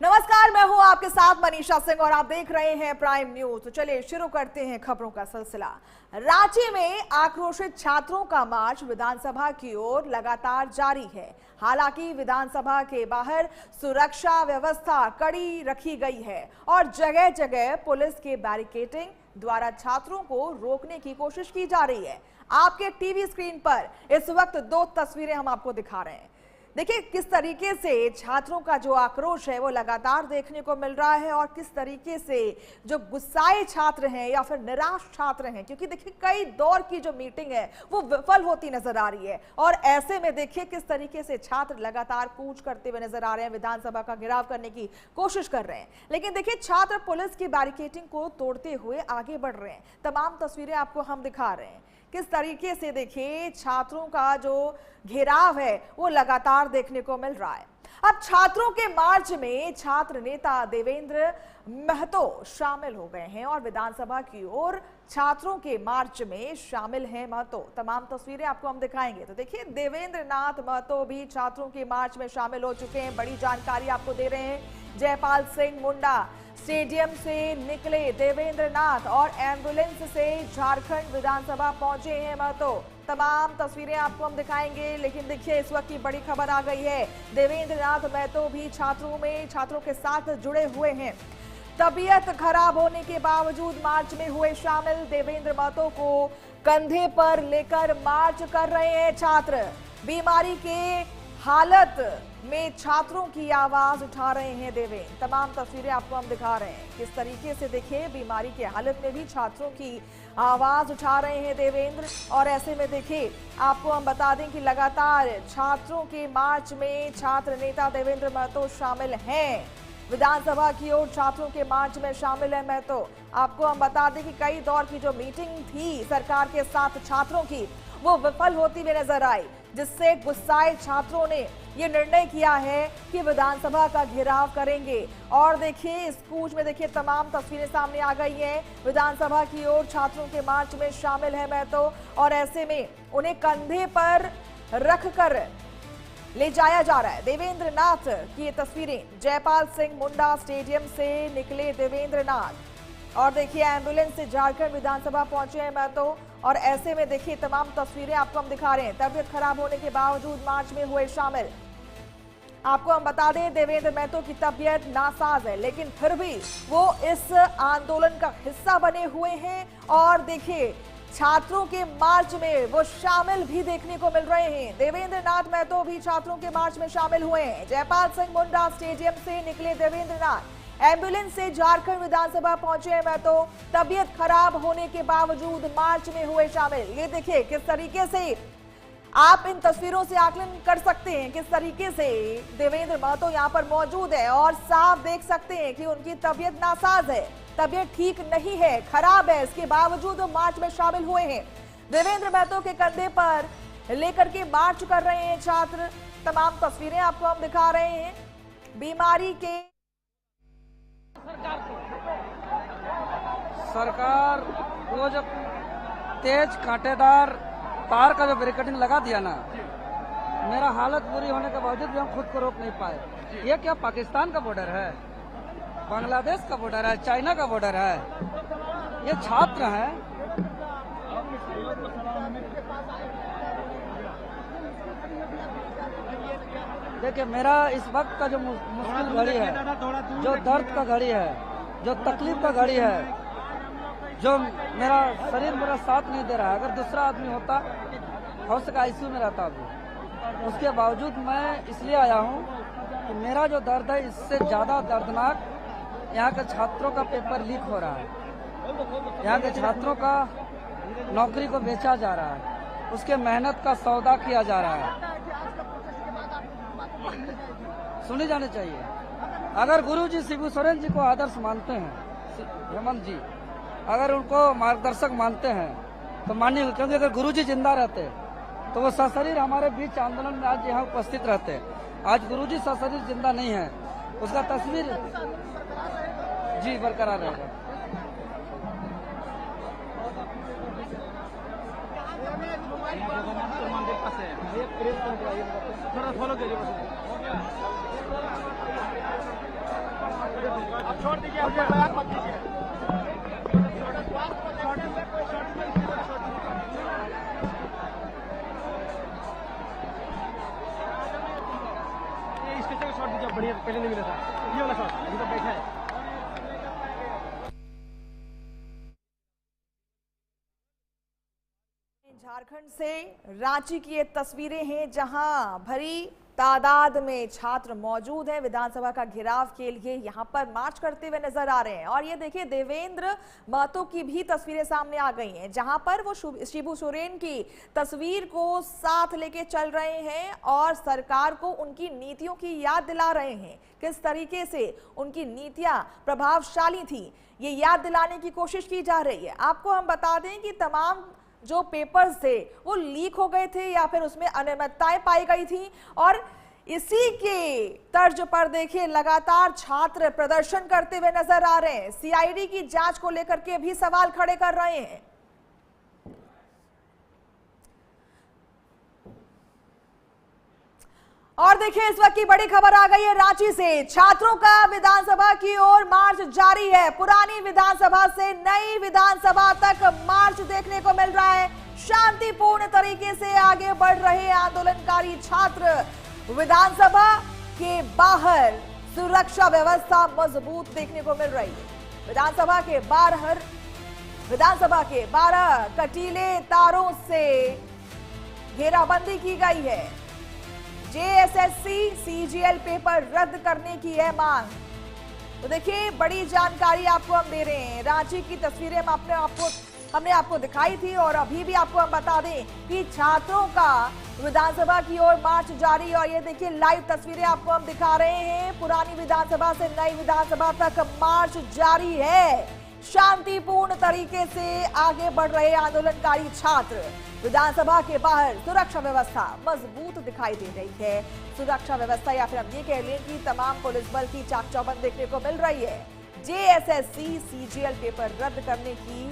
नमस्कार, मैं हूं आपके साथ मनीषा सिंह और आप देख रहे हैं प्राइम न्यूज। तो चलिए शुरू करते हैं खबरों का सिलसिला। रांची में आक्रोशित छात्रों का मार्च विधानसभा की ओर लगातार जारी है। हालांकि विधानसभा के बाहर सुरक्षा व्यवस्था कड़ी रखी गई है और जगह जगह पुलिस के बैरिकेडिंग द्वारा छात्रों को रोकने की कोशिश की जा रही है। आपके टीवी स्क्रीन पर इस वक्त दो तस्वीरें हम आपको दिखा रहे हैं। देखिए किस तरीके से छात्रों का जो आक्रोश है वो लगातार देखने को मिल रहा है और किस तरीके से जो गुस्साए छात्र हैं या फिर निराश छात्र हैं, क्योंकि देखिए कई दौर की जो मीटिंग है वो विफल होती नजर आ रही है और ऐसे में देखिए किस तरीके से छात्र लगातार कूच करते हुए नजर आ रहे हैं, विधानसभा का घेराव करने की कोशिश कर रहे हैं। लेकिन देखिए छात्र पुलिस की बैरिकेडिंग को तोड़ते हुए आगे बढ़ रहे हैं। तमाम तस्वीरें आपको हम दिखा रहे हैं किस तरीके से देखिए छात्रों का जो घेराव है वो लगातार देखने को मिल रहा है। अब छात्रों के मार्च में छात्र नेता देवेंद्र महतो शामिल हो गए हैं और विधानसभा की ओर छात्रों के मार्च में शामिल हैं महतो। तमाम तस्वीरें आपको हम दिखाएंगे। तो देखिए देवेंद्र नाथ महतो भी छात्रों के मार्च में शामिल हो चुके हैं। बड़ी जानकारी आपको दे रहे हैं। जयपाल सिंह मुंडा स्टेडियम से निकले देवेंद्र नाथ और एम्बुलेंस से झारखंड विधानसभा पहुंचे हैं महतो। तमाम तस्वीरें आपको हम दिखाएंगे। लेकिन देखिए इस वक्त की बड़ी खबर आ गई है, देवेंद्र नाथ महतो भी छात्रों के साथ जुड़े हुए हैं। तबीयत खराब होने के बावजूद मार्च में हुए शामिल। देवेंद्र महतो को कंधे पर लेकर मार्च कर रहे हैं छात्र। बीमारी के हालत में छात्रों की आवाज उठा रहे हैं देवेंद्र। तमाम तस्वीरें आपको हम दिखा रहे हैं किस तरीके से देखिए बीमारी के हालत में भी छात्रों की आवाज उठा रहे हैं देवेंद्र। और ऐसे में देखिए आपको हम बता दें कि लगातार छात्रों के मार्च में छात्र नेता देवेंद्र महतो शामिल हैं। विधानसभा की ओर छात्रों के मार्च में शामिल है महतो। आपको हम बता दें कि कई दौर की जो मीटिंग थी सरकार के साथ छात्रों की वो विफल होती हुई नजर आई, जिससे गुस्साए छात्रों ने ये निर्णय किया है कि विधानसभा का घेराव करेंगे। और देखिए इस कूच में देखिए तमाम तस्वीरें सामने आ गई हैं। विधानसभा की ओर छात्रों के मार्च में शामिल है महतो और ऐसे में उन्हें कंधे पर रखकर ले जाया जा रहा है। देवेंद्र नाथ की ये तस्वीरें। जयपाल सिंह मुंडा स्टेडियम से निकले देवेंद्र नाथ और देखिए एम्बुलेंस से झारखंड विधानसभा पहुंचे हैं महतो। और ऐसे में देखिए तमाम तस्वीरें आपको हम दिखा रहे हैं। तबीयत खराब होने के बावजूद मार्च में हुए शामिल। आपको हम बता दें देवेंद्र महतो की तबीयत नासाज है, लेकिन फिर भी वो इस आंदोलन का हिस्सा बने हुए हैं और देखिए छात्रों के मार्च में वो शामिल भी देखने को मिल रहे हैं। देवेंद्र नाथ महतो भी छात्रों के मार्च में शामिल हुए हैं। जयपाल सिंह मुंडा स्टेडियम से निकले देवेंद्र नाथ, एम्बुलेंस से झारखंड विधानसभा पहुंचे हैं महतो। तबीयत खराब होने के बावजूद मार्च में हुए शामिल। ये देखिए किस तरीके से आप इन तस्वीरों से आकलन कर सकते हैं किस तरीके से देवेंद्र महतो यहाँ पर मौजूद है और साफ देख सकते हैं कि उनकी तबीयत नासाज है, तबीयत ठीक नहीं है, खराब है। इसके बावजूद वो मार्च में शामिल हुए हैं। देवेंद्र महतो के कंधे पर लेकर के मार्च कर रहे हैं छात्र। तमाम तस्वीरें आपको हम दिखा रहे हैं। बीमारी के सरकार वो जब तेज कांटेदार तार का जो बैरिकेडिंग लगा दिया ना, मेरा हालत बुरी होने के बावजूद भी हम खुद को रोक नहीं पाए। ये क्या पाकिस्तान का बॉर्डर है, बांग्लादेश का बॉर्डर है, चाइना का बॉर्डर है? ये छात्र हैं। देखिए मेरा इस वक्त का जो मुश्किल घड़ी है, जो दर्द का घड़ी है, जो तकलीफ का घड़ी है, जो मेरा शरीर मेरा साथ नहीं दे रहा है। अगर दूसरा आदमी होता हो सका आईसीयू में रहता अभी, उसके बावजूद मैं इसलिए आया हूँ कि मेरा जो दर्द है इससे ज्यादा दर्दनाक यहाँ के छात्रों का पेपर लीक हो रहा है। यहाँ के छात्रों का नौकरी को बेचा जा रहा है, उसके मेहनत का सौदा किया जा रहा है। सुनी जानी चाहिए। अगर गुरुजी शिबू सोरेन जी को आदर्श मानते हैं, हेमंत जी अगर उनको मार्गदर्शक मानते हैं तो मानिए, क्योंकि अगर गुरुजी जिंदा रहते तो वो सशरीर हमारे बीच आंदोलन में आज यहाँ उपस्थित रहते। आज गुरुजी सशरीर जिंदा नहीं है, उसका तस्वीर जी बरकरार रहेगा। थोड़ा फॉलो करिए। बढ़िया पहले नहीं मिला था, ये वाला शॉट अभी तक बैठा है। झारखंड से रांची की ये तस्वीरें हैं जहां भरी तादाद में छात्र मौजूद हैं। विधानसभा का घेराव के लिए यहां पर मार्च करते हुए नजर आ रहे हैं। और ये देखिए देवेंद्र महतो की भी तस्वीरें सामने आ गई हैं जहां पर वो शिबू सोरेन की तस्वीर को साथ लेके चल रहे हैं और सरकार को उनकी नीतियों की याद दिला रहे हैं, किस तरीके से उनकी नीतियां प्रभावशाली थी ये याद दिलाने की कोशिश की जा रही है। आपको हम बता दें कि तमाम जो पेपर्स थे वो लीक हो गए थे या फिर उसमें अनियमितताएं पाई गई थी और इसी के तर्ज पर देखिए लगातार छात्र प्रदर्शन करते हुए नजर आ रहे हैं। सीआईडी की जांच को लेकर के भी सवाल खड़े कर रहे हैं। और देखिए इस वक्त की बड़ी खबर आ गई है रांची से। छात्रों का विधानसभा की ओर मार्च जारी है। पुरानी विधानसभा से नई विधानसभा तक मार्च देखने को मिल रहा है। शांतिपूर्ण तरीके से आगे बढ़ रहे आंदोलनकारी छात्र। विधानसभा के बाहर सुरक्षा व्यवस्था मजबूत देखने को मिल रही है। विधानसभा के 12 कटीले तारों से घेराबंदी की गई है। जेएसएससी सीजीएल पेपर रद्द करने की है मांग। तो देखिए बड़ी जानकारी आपको हम दे रहे हैं। रांची की तस्वीरें हमने आपको दिखाई थी और अभी भी आपको हम बता दें कि छात्रों का विधानसभा की ओर मार्च जारी। और ये देखिए लाइव तस्वीरें आपको हम दिखा रहे हैं। पुरानी विधानसभा से नई विधानसभा तक मार्च जारी है। शांतिपूर्ण तरीके से आगे बढ़ रहे आंदोलनकारी छात्र। विधानसभा के बाहर सुरक्षा व्यवस्था मजबूत दिखाई दे रही है। सुरक्षा व्यवस्था या फिर हम ये कह लें कि तमाम पुलिस बल की चाक चौबंद देखने को मिल रही है। जेएसएससी सीजीएल पेपर रद्द करने की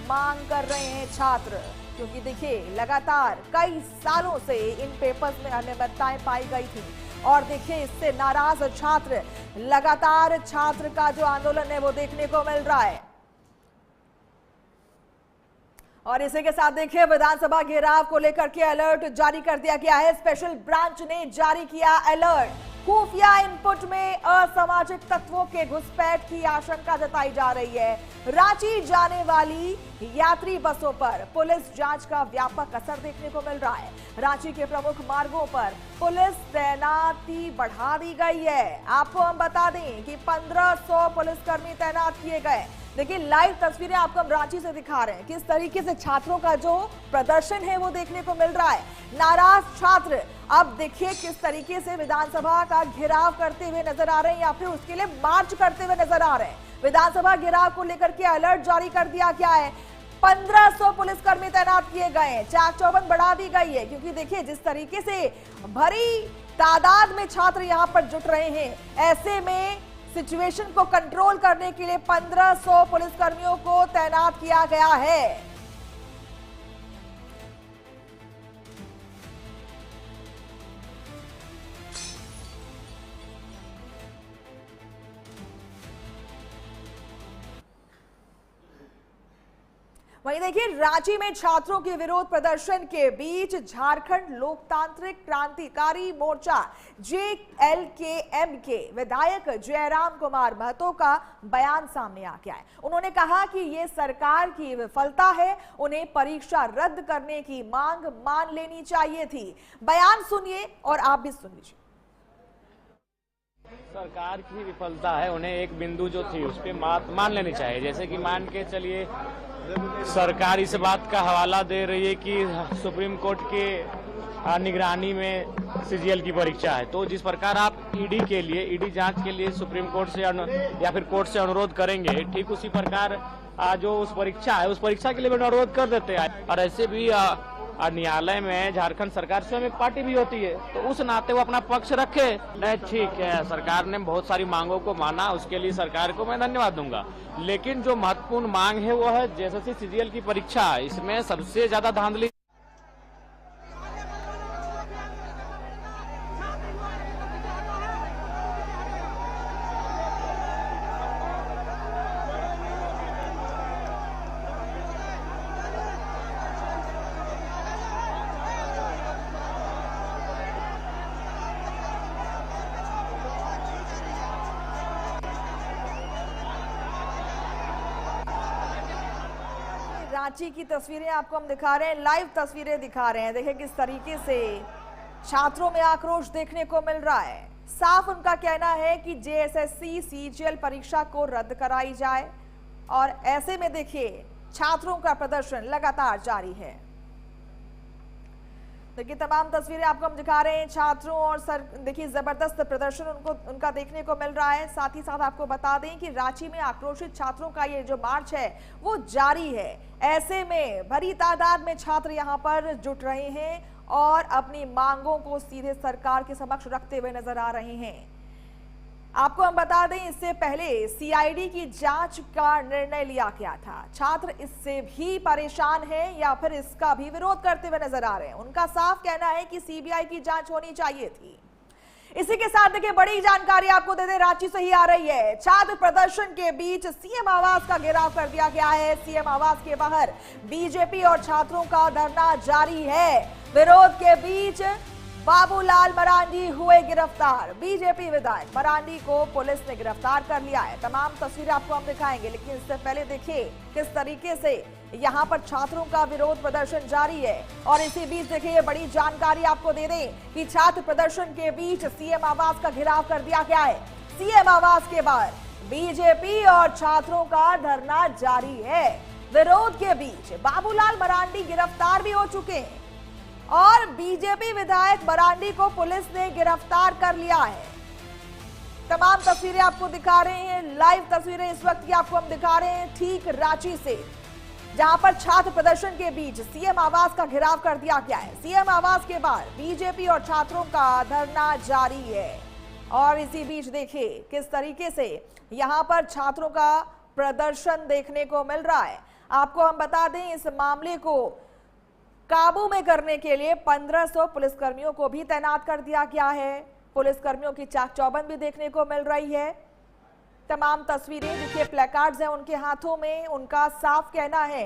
मांग कर रहे हैं छात्र, क्योंकि देखिए लगातार कई सालों से इन पेपर्स में अनियमितताएं पाई गई थी। और देखिए इससे नाराज छात्र, लगातार छात्र का जो आंदोलन है वो देखने को मिल रहा है। और इसी के साथ देखिए विधानसभा घेराव को लेकर के अलर्ट जारी कर दिया गया है। स्पेशल ब्रांच ने जारी किया अलर्ट। खुफिया इनपुट में असामाजिक तत्वों के घुसपैठ की आशंका जताई जा रही है। रांची जाने वाली यात्री बसों पर पुलिस जांच का व्यापक असर देखने को मिल रहा है। रांची के प्रमुख मार्गों पर पुलिस तैनाती बढ़ा दी गई है। आपको हम बता दें कि 1500 पुलिसकर्मी तैनात किए गए। देखिए लाइव तस्वीरें आपको हम रांची से दिखा रहे हैं किस तरीके से छात्रों का जो प्रदर्शन है वो देखने को मिल रहा है। नाराज छात्र अब देखिए किस तरीके से विधानसभा का घेराव करते हुए नजर आ रहे हैं या फिर उसके लिए मार्च करते हुए नजर आ रहे हैं। विधानसभा घेराव को लेकर के अलर्ट जारी कर दिया गया है। 1500 पुलिसकर्मी तैनात किए गए हैं। चाक चौबंद बढ़ा दी गई है, क्योंकि देखिए जिस तरीके से भरी तादाद में छात्र यहां पर जुट रहे हैं, ऐसे में सिचुएशन को कंट्रोल करने के लिए 1500 पुलिसकर्मियों को तैनात किया गया है। वहीं देखिए रांची में छात्रों के विरोध प्रदर्शन के बीच झारखंड लोकतांत्रिक क्रांतिकारी मोर्चा JLKM के विधायक जयराम कुमार महतो का बयान सामने आ गया है। उन्होंने कहा कि ये सरकार की विफलता है, उन्हें परीक्षा रद्द करने की मांग मान लेनी चाहिए थी। बयान सुनिए और आप भी सुन लीजिए। सरकार की विफलता है, उन्हें एक बिंदु जो थी उस पर मान लेनी चाहिए। जैसे कि मान के चलिए सरकार इस बात का हवाला दे रही है कि सुप्रीम कोर्ट के निगरानी में सीजीएल की परीक्षा है, तो जिस प्रकार आप ईडी जांच के लिए सुप्रीम कोर्ट से या फिर कोर्ट से अनुरोध करेंगे, ठीक उसी प्रकार जो उस परीक्षा है उस परीक्षा के लिए भी अनुरोध कर देते हैं। और ऐसे भी न्यायालय में झारखंड सरकार स्वयं एक पार्टी भी होती है, तो उस नाते वो अपना पक्ष रखे। नहीं, ठीक है, सरकार ने बहुत सारी मांगों को माना, उसके लिए सरकार को मैं धन्यवाद दूंगा। लेकिन जो महत्वपूर्ण मांग है वो है जेएसएससी सीजीएल की परीक्षा। इसमें सबसे ज्यादा धांधली रांची की तस्वीरें आपको हम दिखा रहे हैं, लाइव तस्वीरें दिखा रहे हैं। देखिए किस तरीके से छात्रों में आक्रोश देखने को मिल रहा है। साफ उनका कहना है कि जेएसएससी सीजीएल परीक्षा को रद्द कराई जाए और ऐसे में देखिए छात्रों का प्रदर्शन लगातार जारी है। देखिए तमाम तस्वीरें आपको हम दिखा रहे हैं छात्रों और देखिए जबरदस्त प्रदर्शन उनका देखने को मिल रहा है। साथ ही साथ आपको बता दें कि रांची में आक्रोशित छात्रों का ये जो मार्च है वो जारी है। ऐसे में बड़ी तादाद में छात्र यहां पर जुट रहे हैं और अपनी मांगों को सीधे सरकार के समक्ष रखते हुए नजर आ रहे हैं। आपको हम बता दें इससे पहले सीआईडी की जांच का निर्णय लिया गया था। छात्र इससे भी परेशान हैं या फिर इसका भी विरोध करते हुए नजर आ रहे हैं। उनका साफ कहना है कि सीबीआई की जांच होनी चाहिए थी। इसी के साथ देखिए बड़ी जानकारी आपको दे दें, रांची से ही आ रही है। छात्र प्रदर्शन के बीच सीएम आवास का घेराव कर दिया गया है। सीएम आवास के बाहर बीजेपी और छात्रों का धरना जारी है। विरोध के बीच बाबूलाल मरांडी हुए गिरफ्तार। बीजेपी विधायक मरांडी को पुलिस ने गिरफ्तार कर लिया है। तमाम तस्वीरें आपको हम दिखाएंगे, लेकिन इससे पहले देखिए किस तरीके से यहां पर छात्रों का विरोध प्रदर्शन जारी है। और इसी बीच देखिए बड़ी जानकारी आपको दे दें कि छात्र प्रदर्शन के बीच सीएम आवास का घेराव कर दिया गया है। सीएम आवास के बाहर बीजेपी और छात्रों का धरना जारी है। विरोध के बीच बाबूलाल मरांडी गिरफ्तार भी हो चुके हैं और बीजेपी विधायक मरांडी को पुलिस ने गिरफ्तार कर लिया है। तमाम तस्वीरें आपको दिखा रहे हैं, लाइव तस्वीरें इस वक्त की आपको हम दिखा रहे हैं ठीक रांची से, जहां पर छात्र प्रदर्शन के बीच सीएम आवास का घेराव कर दिया गया है। सीएम आवास के बाहर बीजेपी और छात्रों का धरना जारी है। और इसी बीच देखिए किस तरीके से यहां पर छात्रों का प्रदर्शन देखने को मिल रहा है। आपको हम बता दें इस मामले को काबू में करने के लिए 1500 पुलिसकर्मियों को भी तैनात कर दिया गया है। पुलिसकर्मियों की चाक चौबंद भी देखने को मिल रही है। तमाम तस्वीरें देखिए, प्लेकार्ड्स हैं उनके हाथों में। उनका साफ कहना है,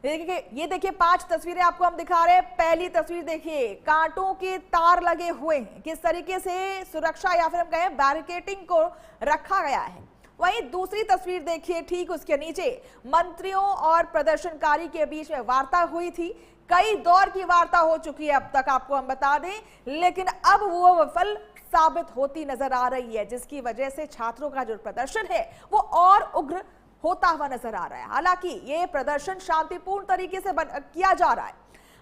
ये देखिए 5 तस्वीरें आपको हम दिखा रहे हैं। पहली तस्वीर देखिए, कांटों के तार लगे हुए हैं, किस तरीके से सुरक्षा या फिर हम कहें बैरिकेडिंग को रखा गया है। वहीं दूसरी तस्वीर देखिए, ठीक उसके नीचे मंत्रियों और प्रदर्शनकारी के बीच में वार्ता हुई थी। कई दौर की वार्ता हो चुकी है अब तक, आपको हम बता दें, लेकिन अब वो विफल साबित होती नजर आ रही है, जिसकी वजह से छात्रों का जो प्रदर्शन है वो और उग्र होता हुआ नजर आ रहा है। हालांकि ये प्रदर्शन शांतिपूर्ण तरीके से किया जा रहा है।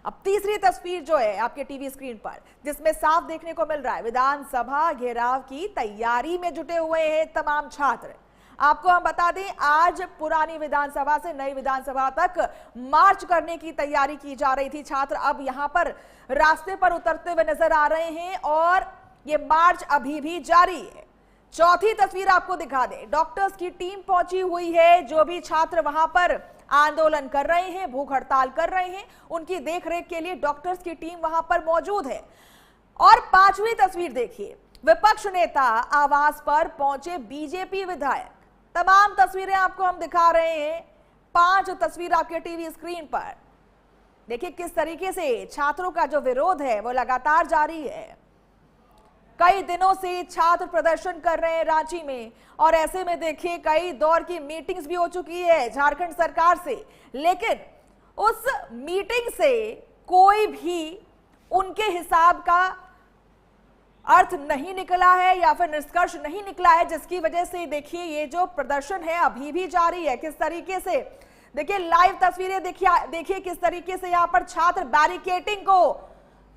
अब तीसरी तस्वीर जो है आपके टीवी स्क्रीन पर, जिसमें साफ देखने को मिल रहा है विधानसभा घेराव की तैयारी में जुटे हुए हैं तमाम छात्र। आपको हम बता दें आज पुरानी विधानसभा से नई विधानसभा तक मार्च करने की तैयारी की जा रही थी। छात्र अब यहां पर रास्ते पर उतरते हुए नजर आ रहे हैं और ये मार्च अभी भी जारी है। चौथी तस्वीर आपको दिखा दें, डॉक्टर्स की टीम पहुंची हुई है। जो भी छात्र वहां पर आंदोलन कर रहे हैं, भूख हड़ताल कर रहे हैं, उनकी देखरेख के लिए डॉक्टर्स की टीम वहां पर मौजूद है। और 5वीं तस्वीर देखिए, विपक्ष नेता आवास पर पहुंचे बीजेपी विधायक। तमाम तस्वीरें आपको हम दिखा रहे हैं, 5 तस्वीर आपके टीवी स्क्रीन पर। देखिए किस तरीके से छात्रों का जो विरोध है वो लगातार जारी है। कई दिनों से छात्र प्रदर्शन कर रहे हैं रांची में और ऐसे में देखिए कई दौर की मीटिंग्स भी हो चुकी है झारखंड सरकार से, लेकिन उस मीटिंग से कोई भी उनके हिसाब का अर्थ नहीं निकला है या फिर निष्कर्ष नहीं निकला है, जिसकी वजह से देखिए ये जो प्रदर्शन है अभी भी जारी है। किस तरीके से देखिए लाइव तस्वीरें देखिए किस तरीके से यहाँ पर छात्र बैरिकेडिंग को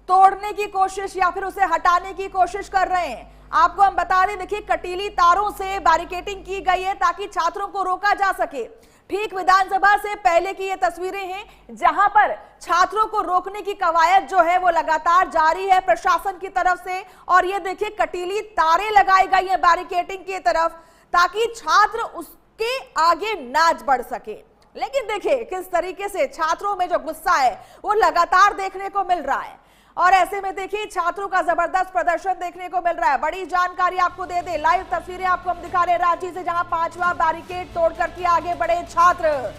तोड़ने की कोशिश या फिर उसे हटाने की कोशिश कर रहे हैं। आपको हम बता दें, देखिए कटीली तारों से बैरिकेडिंग की गई है ताकि छात्रों को रोका जा सके। ठीक विधानसभा से पहले की ये तस्वीरें हैं जहां पर छात्रों को रोकने की कवायद जो है वो लगातार जारी है प्रशासन की तरफ से। और ये देखिए कटीली तारें लगाई गई हैं बैरिकेडिंग की तरफ ताकि छात्र उसके आगे ना बढ़ सके। लेकिन देखिए किस तरीके से छात्रों में जो गुस्सा है वो लगातार देखने को मिल रहा है और ऐसे में देखिए छात्रों का जबरदस्त प्रदर्शन देखने को मिल रहा है। बड़ी जानकारी आपको दे दे, लाइव तस्वीरें आपको हम दिखा रहे हैं रांची से, जहां 5वां बैरिकेड तोड़ करके आगे बढ़े छात्र।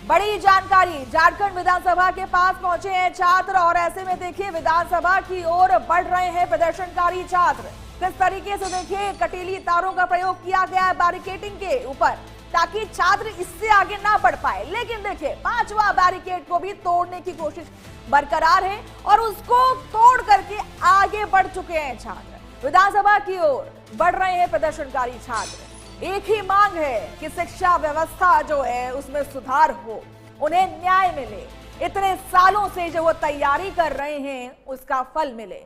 बड़ी जानकारी, झारखंड विधानसभा के पास पहुंचे हैं छात्र और ऐसे में देखिए विधानसभा की ओर बढ़ रहे हैं प्रदर्शनकारी छात्र। किस तरीके से देखिए कटीली तारों का प्रयोग किया गया है बैरिकेडिंग के ऊपर ताकि छात्र इससे आगे ना बढ़ पाए। लेकिन देखिए 5वां बैरिकेड को भी तोड़ने की कोशिश बरकरार है और उसको तोड़ करके आगे बढ़ चुके हैं छात्र। विधानसभा की ओर बढ़ रहे हैं प्रदर्शनकारी छात्र। एक ही मांग है कि शिक्षा व्यवस्था जो है उसमें सुधार हो, उन्हें न्याय मिले, इतने सालों से जो वो तैयारी कर रहे हैं उसका फल मिले।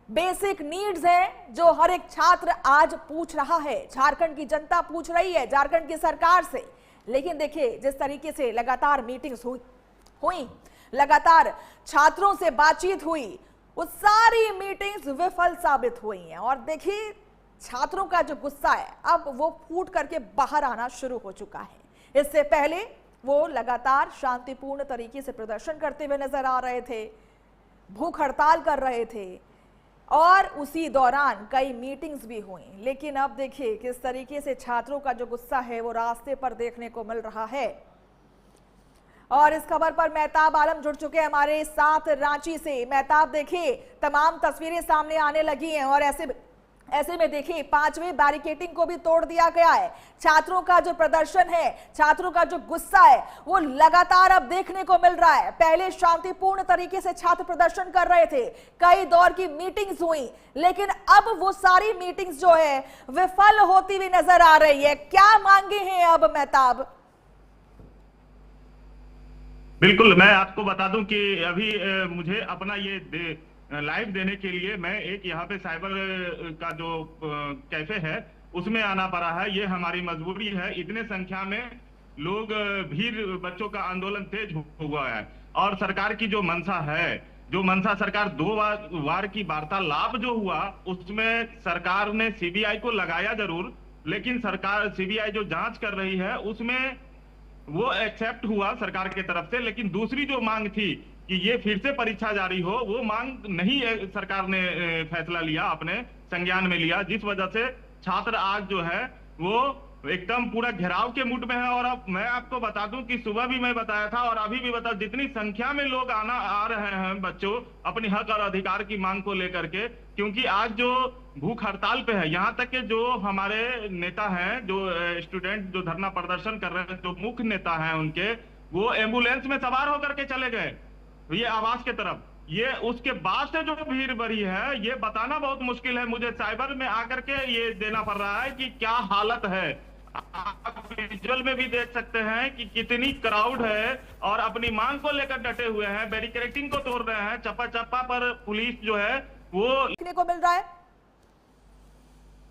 बेसिक नीड्स है जो हर एक छात्र आज पूछ रहा है, झारखंड की जनता पूछ रही है झारखंड की सरकार से। लेकिन देखिए जिस तरीके से लगातार मीटिंग्स हुई, लगातार छात्रों से बातचीत हुई, वो सारी मीटिंग्स विफल साबित हुई हैं। और देखिए छात्रों का जो गुस्सा है अब वो फूट करके बाहर आना शुरू हो चुका है। इससे पहले वो लगातार शांतिपूर्ण तरीके से प्रदर्शन करते हुए नजर आ रहे थे, भूख हड़ताल कर रहे थे और उसी दौरान कई मीटिंग्स भी हुई। लेकिन अब देखिए किस तरीके से छात्रों का जो गुस्सा है वो रास्ते पर देखने को मिल रहा है। और इस खबर पर मेहताब आलम जुड़ चुके हैं हमारे साथ रांची से। मेहताब देखिए तमाम तस्वीरें सामने आने लगी हैं और ऐसे में देखिए 5वें बैरिकेडिंग को भी तोड़ दिया गया है। छात्रों का जो प्रदर्शन है, छात्रों का जो गुस्सा है वो लगातार अब देखने को मिल रहा है। पहले शांतिपूर्ण तरीके से छात्र प्रदर्शन कर रहे थे, कई दौर की मीटिंग्स हुई, लेकिन अब वो सारी मीटिंग्स जो है विफल होती हुई नजर आ रही है। क्या मांगे हैं अब मेहताब? बिल्कुल, मैं आपको बता दूं कि अभी मुझे अपना ये लाइव देने के लिए मैं एक यहाँ पे साइबर का जो कैफे है उसमें आना पड़ा है। ये हमारी मजबूरी है। इतने संख्या में लोग भीड़, बच्चों का आंदोलन तेज हुआ है और सरकार की जो मंशा है, जो मंशा सरकार 2 बार की वार्तालाप जो हुआ उसमें सरकार ने सीबीआई को लगाया जरूर, लेकिन सरकार सीबीआई जो जांच कर रही है उसमें वो एक्सेप्ट हुआ सरकार की तरफ से। लेकिन दूसरी जो मांग थी कि ये फिर से परीक्षा जारी हो, वो मांग नहीं सरकार ने फैसला लिया, अपने संज्ञान में लिया, जिस वजह से छात्र आज जो है वो एकदम पूरा घेराव के मूड में है। और अब मैं आपको बता दूं कि सुबह भी मैं बताया था और अभी भी बता, जितनी संख्या में लोग आ रहे हैं बच्चों अपनी हक और अधिकार की मांग को लेकर के, क्योंकि आज जो भूख हड़ताल पे है, यहाँ तक के जो हमारे नेता हैं, जो स्टूडेंट जो धरना प्रदर्शन कर रहे हैं, जो मुख्य नेता हैं उनके, वो एम्बुलेंस में सवार होकर के चले गए ये आवास के तरफ। ये उसके बाद से जो भीड़ बढ़ी है ये बताना बहुत मुश्किल है। मुझे साइबर में आकर के ये देना पड़ रहा है कि क्या हालत है। आप विजुअल में भी देख सकते हैं कि कितनी क्राउड है और अपनी मांग को लेकर डटे हुए हैं, बैरिकेडिंग को तोड़ रहे हैं। चप्पा चप्पा पर पुलिस जो है वो देखने को मिल रहा है।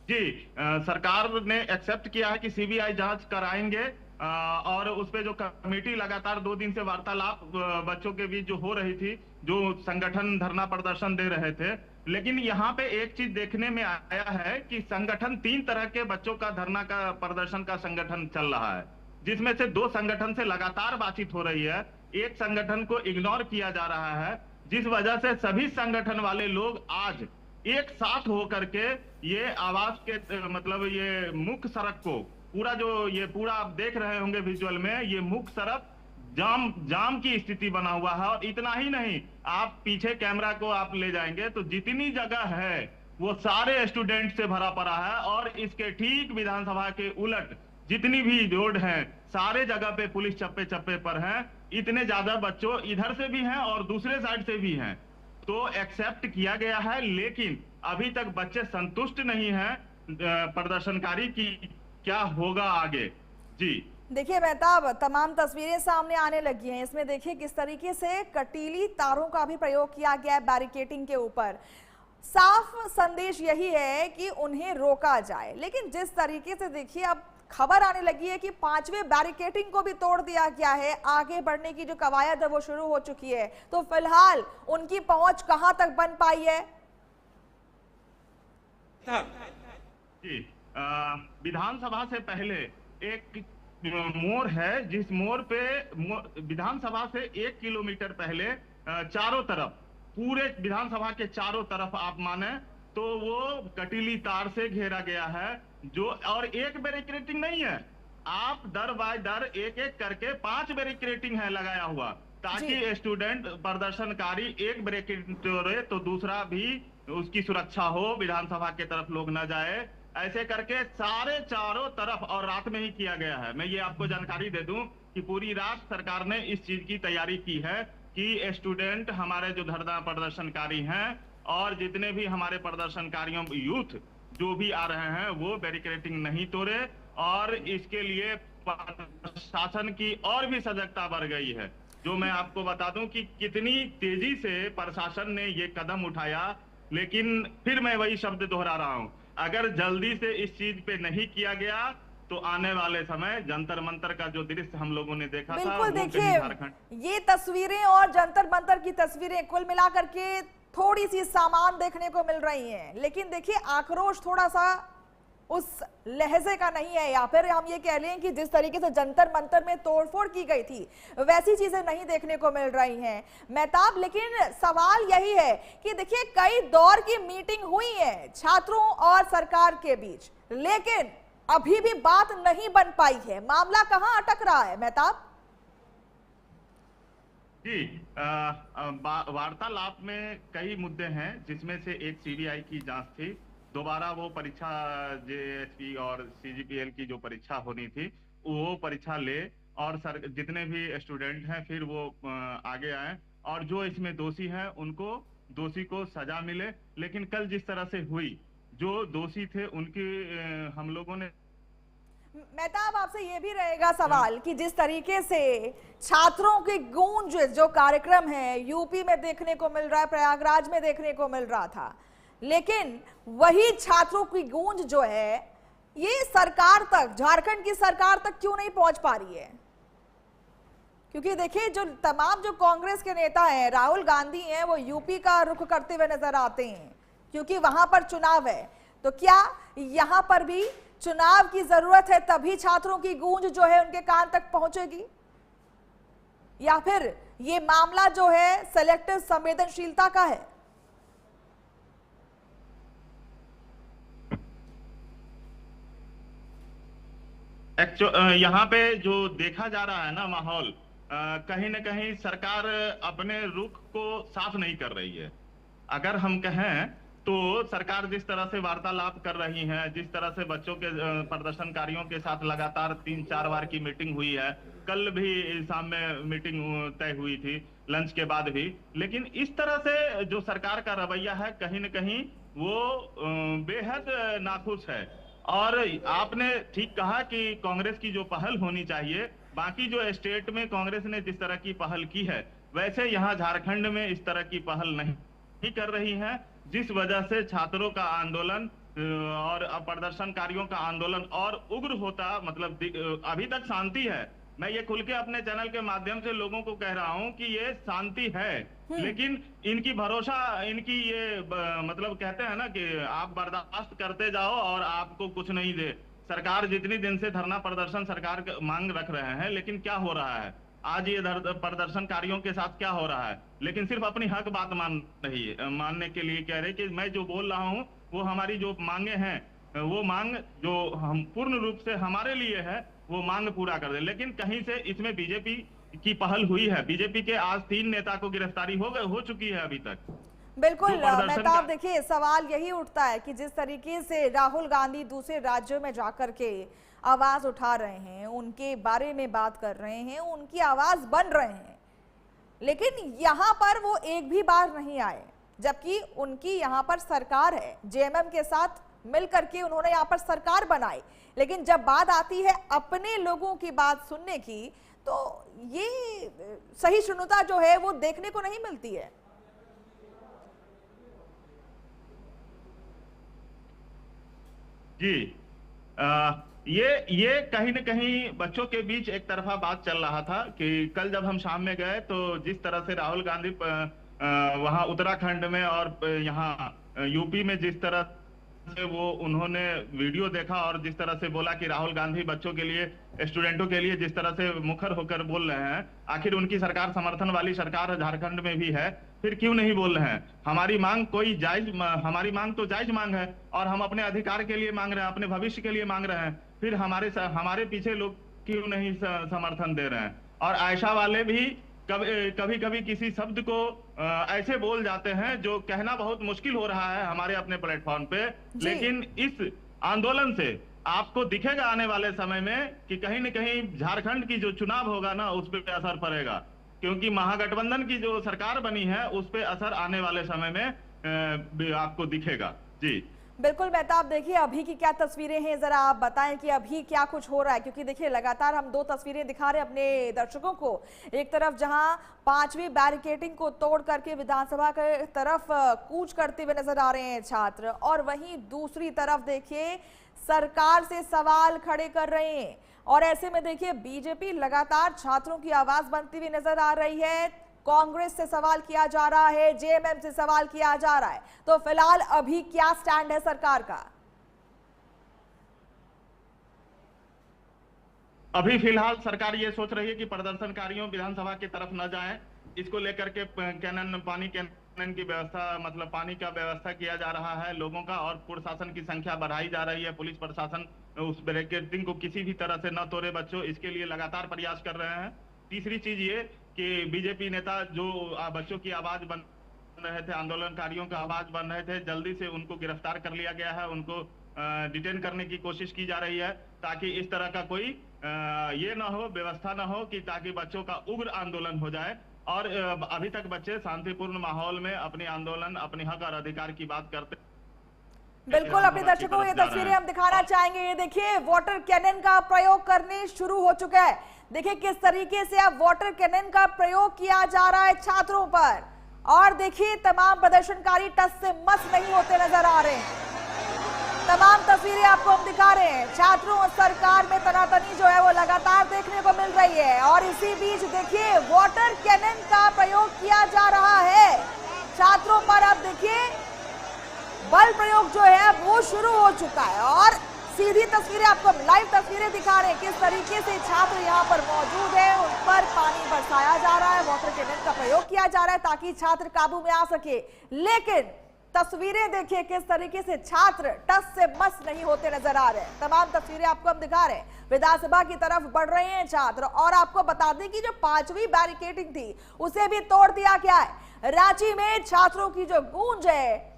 जी, सरकार ने एक्सेप्ट किया है कि सीबीआई जांच कराएंगे और उस पे जो कमेटी लगातार 2 दिन से वार्तालाप बच्चों के बीच जो हो रही थी, जो संगठन धरना प्रदर्शन दे रहे थे। लेकिन यहाँ पे एक चीज देखने में आया है कि संगठन 3 तरह के बच्चों का धरना का प्रदर्शन का संगठन चल रहा है, जिसमें से 2 संगठन से लगातार बातचीत हो रही है। एक संगठन को इग्नोर किया जा रहा है, जिस वजह से सभी संगठन वाले लोग आज एक साथ होकर के ये आवास के मतलब ये मुख्य सड़क को पूरा आप देख रहे होंगे विजुअल में, ये मुख्य सड़क जाम की स्थिति बना हुआ है। और इतना ही नहीं, आप पीछे कैमरा को आप ले जाएंगे तो जितनी जगह है वो सारे स्टूडेंट से भरा पड़ा है। और इसके ठीक विधानसभा के उलट जितनी भी रोड हैं सारे जगह पे पुलिस चप्पे चप्पे पर है। इतने ज्यादा बच्चों इधर से भी हैं और दूसरे साइड से भी हैं। तो एक्सेप्ट किया गया है, लेकिन अभी तक बच्चे संतुष्ट नहीं हैं प्रदर्शनकारी की क्या होगा आगे। जी देखिए मेहताब, तमाम तस्वीरें सामने आने लगी हैं। इसमें देखिए किस तरीके से कटीली तारों का भी प्रयोग किया गया है बैरिकेडिंग के ऊपर। साफ संदेश यही है कि उन्हें रोका जाए। लेकिन जिस तरीके से देखिए अब खबर आने लगी है कि 5वें बैरिकेडिंग को भी तोड़ दिया गया है, आगे बढ़ने की जो कवायद है वो शुरू हो चुकी है, तो फिलहाल उनकी पहुंच कहां तक बन पाई है? जी, विधानसभा से पहले एक मोड़ है, जिस मोड़ पे विधानसभा से 1 किलोमीटर पहले चारों तरफ, पूरे विधानसभा के चारों तरफ आप माने तो वो कटीली तार से घेरा गया है। जो और एक बैरिकेडिंग नहीं है, आप दर बाय दर एक एक करके 5 बैरिकेडिंग है लगाया हुआ, ताकि स्टूडेंट प्रदर्शनकारी एक बैरिकेड तोड़े तो दूसरा भी उसकी सुरक्षा हो, विधानसभा के तरफ लोग न जाए। ऐसे करके सारे चारों तरफ, और रात में ही किया गया है। मैं ये आपको जानकारी दे दूं कि पूरी रात सरकार ने इस चीज की तैयारी की है कि स्टूडेंट, हमारे जो धरना प्रदर्शनकारी हैं और जितने भी हमारे प्रदर्शनकारियों यूथ जो भी आ रहे हैं वो बैरिकेडिंग नहीं तोड़े, और इसके लिए प्रशासन की और भी सजगता बढ़ गई है। जो मैं आपको बता दूं कि कितनी तेजी से प्रशासन ने ये कदम उठाया, लेकिन फिर मैं वही शब्द दोहरा रहा हूं, अगर जल्दी से इस चीज पे नहीं किया गया तो आने वाले समय जंतर मंतर का जो दृश्य हम लोगों ने देखा था, बिल्कुल। वो देखिए, कहीं झारखंड ये तस्वीरें और जंतर मंतर की तस्वीरें कुल मिलाकर के थोड़ी सी सामान देखने को मिल रही हैं, लेकिन देखिए आक्रोश थोड़ा सा उस लहजे का नहीं है, या फिर हम ये कह लें कि जिस तरीके से जंतर मंतर में तोड़फोड़ की गई थी वैसी चीजें नहीं देखने को मिल रही हैं मेहताब। लेकिन सवाल यही है कि देखिए कई दौर की मीटिंग हुई है छात्रों और सरकार के बीच, लेकिन अभी भी बात नहीं बन पाई है। मामला कहां अटक रहा है मेहताब? जी, वार्तालाप में कई मुद्दे हैं, जिसमें से एक सीबीआई की जांच थी, दोबारा वो परीक्षा जेएसपी और सीजीपीएल की जो परीक्षा होनी थी वो परीक्षा ले, और जितने भी स्टूडेंट हैं फिर वो आगे आए, और जो इसमें दोषी हैं उनको दोषी को सजा मिले। लेकिन कल जिस तरह से हुई, जो दोषी थे उनकी हम लोगों ने मेहताब आपसे ये भी रहेगा सवाल कि जिस तरीके से छात्रों की गूंज जो कार्यक्रम है यूपी में देखने को मिल रहा है, प्रयागराज में देखने को मिल रहा था, लेकिन वही छात्रों की गूंज जो है ये सरकार तक, झारखंड की सरकार तक क्यों नहीं पहुंच पा रही है? क्योंकि देखिए जो तमाम जो कांग्रेस के नेता हैं, राहुल गांधी हैं, वो यूपी का रुख करते हुए नजर आते हैं क्योंकि वहां पर चुनाव है। तो क्या यहां पर भी चुनाव की जरूरत है तभी छात्रों की गूंज जो है उनके कान तक पहुंचेगी, या फिर ये मामला जो है सेलेक्टिव संवेदनशीलता का है? यहाँ पे जो देखा जा रहा है ना माहौल, कहीं ना कहीं सरकार अपने रुख को साफ नहीं कर रही है। अगर हम कहें तो सरकार जिस तरह से वार्तालाप कर रही है, जिस तरह से बच्चों के प्रदर्शनकारियों के साथ लगातार 3-4 बार की मीटिंग हुई है, कल भी शाम में मीटिंग तय हुई थी लंच के बाद भी, लेकिन इस तरह से जो सरकार का रवैया है कहीं न कहीं वो बेहद नाखुश है। और आपने ठीक कहा कि कांग्रेस की जो पहल होनी चाहिए, बाकी जो स्टेट में कांग्रेस ने जिस तरह की पहल की है वैसे यहाँ झारखंड में इस तरह की पहल नहीं कर रही है, जिस वजह से छात्रों का आंदोलन और प्रदर्शनकारियों का आंदोलन और उग्र होता, मतलब अभी तक शांति है। मैं ये खुल के अपने चैनल के माध्यम से लोगों को कह रहा हूं कि ये शांति है, लेकिन इनकी भरोसा, इनकी ये मतलब कहते हैं ना कि आप बर्दाश्त करते जाओ और आपको कुछ नहीं दे। सरकार जितनी दिन से धरना प्रदर्शन सरकार मांग रख रहे हैं, लेकिन क्या हो रहा है आज ये प्रदर्शनकारियों के साथ क्या हो रहा है? लेकिन सिर्फ अपनी हक बात मानने के लिए कह रहे कि मैं जो बोल रहा हूं वो हमारी जो मांगे हैं, वो मांग जो हम पूर्ण रूप से हमारे लिए है वो मांग पूरा कर दे। लेकिन कहीं से इसमें बीजेपी की पहल हुई है। बीजेपी के आज 3 नेता को गिरफ्तारी हो चुकी है अभी तक। बिल्कुल मेहताब, देखिए सवाल यही उठता है कि जिस तरीके से राहुल गांधी दूसरे राज्यों में जाकर के आवाज उठा रहे हैं, उनके बारे में बात कर रहे हैं, उनकी आवाज बन रहे हैं, लेकिन यहाँ पर वो एक भी बार नहीं आए, जबकि उनकी यहाँ पर सरकार है, जेएमएम के साथ मिलकर के उन्होंने यहाँ पर सरकार बनाई। लेकिन जब बात आती है अपने लोगों की बात सुनने की, तो ये सहिष्णुता जो है वो देखने को नहीं मिलती है। जी, ये कहीं न कहीं बच्चों के बीच एक तरफा बात चल रहा था कि कल जब हम शाम में गए तो जिस तरह से राहुल गांधी वहां उत्तराखंड में और यहाँ यूपी में जिस तरह से वो उन्होंने वीडियो देखा और जिस तरह से बोला कि राहुल गांधी बच्चों के लिए, स्टूडेंटों के लिए जिस तरह से मुखर होकर बोल रहे हैं, आखिर उनकी सरकार समर्थन वाली सरकार झारखंड में भी है, फिर क्यों नहीं बोल रहे हैं? हमारी मांग हमारी मांग तो जायज मांग है और हम अपने अधिकार के लिए मांग रहे हैं, अपने भविष्य के लिए मांग रहे हैं, फिर हमारे पीछे लोग क्यों नहीं समर्थन दे रहे हैं? और आयशा वाले भी कभी कभी किसी शब्द को ऐसे बोल जाते हैं जो कहना बहुत मुश्किल हो रहा है हमारे अपने प्लेटफॉर्म पे, लेकिन आंदोलन से आपको दिखेगा आने वाले समय में कि कहीं न कहीं झारखंड की जो चुनाव होगा ना, उस पर असर पड़ेगा, क्योंकि महागठबंधन की जो सरकार बनी है उस पर असर आने वाले समय में आपको दिखेगा। जी बिल्कुल मेहताब, देखिए अभी की क्या तस्वीरें हैं, जरा आप बताएं कि अभी क्या कुछ हो रहा है, क्योंकि देखिए लगातार हम दो तस्वीरें दिखा रहे हैं अपने दर्शकों को। एक तरफ जहां 5वीं बैरिकेडिंग को तोड़ करके विधानसभा के तरफ कूच करते हुए नजर आ रहे हैं छात्र, और वहीं दूसरी तरफ देखिए सरकार से सवाल खड़े कर रहे हैं। और ऐसे में देखिए बीजेपी लगातार छात्रों की आवाज बनती हुई नजर आ रही है। कांग्रेस से सवाल किया जा रहा है, जेएमएम से सवाल किया जा रहा है। तो फिलहाल अभी क्या स्टैंड है सरकार का? अभी फिलहाल सरकार ये सोच रही है कि प्रदर्शनकारियों विधानसभा की तरफ न जाएं। इसको लेकर के पानी कैनन की व्यवस्था, मतलब पानी का व्यवस्था किया जा रहा है लोगों का, और प्रशासन की संख्या बढ़ाई जा रही है। पुलिस प्रशासन उस बैरिकेडिंग को किसी भी तरह से न तोड़े बच्चों, इसके लिए लगातार प्रयास कर रहे हैं। तीसरी चीज ये कि बीजेपी नेता जो बच्चों की आवाज बन रहे थे, आंदोलनकारियों का आवाज बन रहे थे, जल्दी से उनको गिरफ्तार कर लिया गया है, उनको डिटेन करने की कोशिश की जा रही है, ताकि इस तरह का कोई ये ना हो, व्यवस्था ना हो कि ताकि बच्चों का उग्र आंदोलन हो जाए। और अभी तक बच्चे शांतिपूर्ण माहौल में अपने आंदोलन, अपने हक और अधिकार की बात करते। बिल्कुल अपने दर्शकों को ये तस्वीरें हम दिखाना चाहेंगे। ये देखिए वाटर कैनन का प्रयोग करने शुरू हो चुका है। देखिए किस तरीके से अब वाटर कैनन का प्रयोग किया जा रहा है छात्रों पर, और देखिए तमाम प्रदर्शनकारी टस से मस नहीं होते नजर आ रहे हैं। तमाम तस्वीरें आपको हम दिखा रहे हैं। छात्रों और सरकार में तनातनी जो है वो लगातार देखने को मिल रही है, और इसी बीच देखिए वाटर कैनन का प्रयोग किया जा रहा है छात्रों पर। अब देखिए बल प्रयोग जो है वो शुरू हो चुका है, और सीधी तस्वीरें आपको लाइव तस्वीरें दिखा रहे हैं किस तरीके से छात्र यहाँ पर मौजूद है, उन पर पानी बरसाया जा रहा है, वाटर कैनन का प्रयोग किया जा रहा है ताकि छात्र काबू में आ सके। लेकिन तस्वीरें देखिए किस तरीके से छात्र टस से मस नहीं होते नजर आ रहे हैं। तमाम तस्वीरें आपको हम दिखा रहे हैं। विधानसभा की तरफ बढ़ रहे हैं छात्र, और आपको बता दें कि जो 5वीं बैरिकेडिंग थी उसे भी तोड़ दिया गया है। रांची में छात्रों की जो गूंज है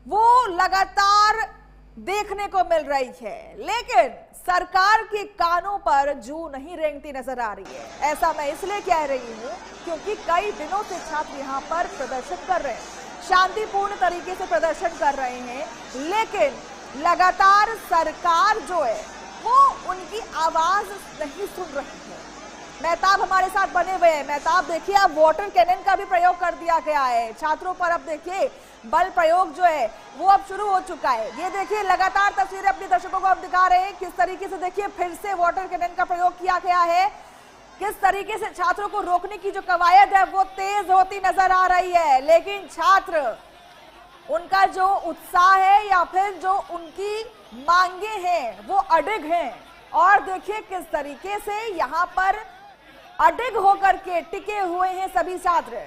वो लगातार देखने को मिल रही है, लेकिन सरकार के कानों पर जू नहीं रेंगती नजर आ रही है। ऐसा मैं इसलिए कह रही हूं क्योंकि कई दिनों से छात्र यहां पर प्रदर्शन कर रहे हैं, शांतिपूर्ण तरीके से प्रदर्शन कर रहे हैं, लेकिन लगातार सरकार जो है वो उनकी आवाज नहीं सुन रही है। मेहताब हमारे साथ बने हुए हैं। मेहताब देखिए अब वाटर कैनन का भी प्रयोग कर दिया गया है छात्रों पर। अब देखिए बल प्रयोग जो है वो अब शुरू हो चुका है। ये देखिए लगातार तस्वीरें अपने दर्शकों को हम दिखा रहे हैं किस तरीके से देखिए फिर से वाटर कैनन का प्रयोग किया गया है, किस तरीके से छात्रों को रोकने की जो कवायद है वो तेज होती नजर आ रही है। लेकिन छात्र, उनका जो उत्साह है या फिर जो उनकी मांगे हैं वो अडिग हैं, और देखिए किस तरीके से यहाँ पर अडिग होकर के टिके हुए हैं सभी छात्र।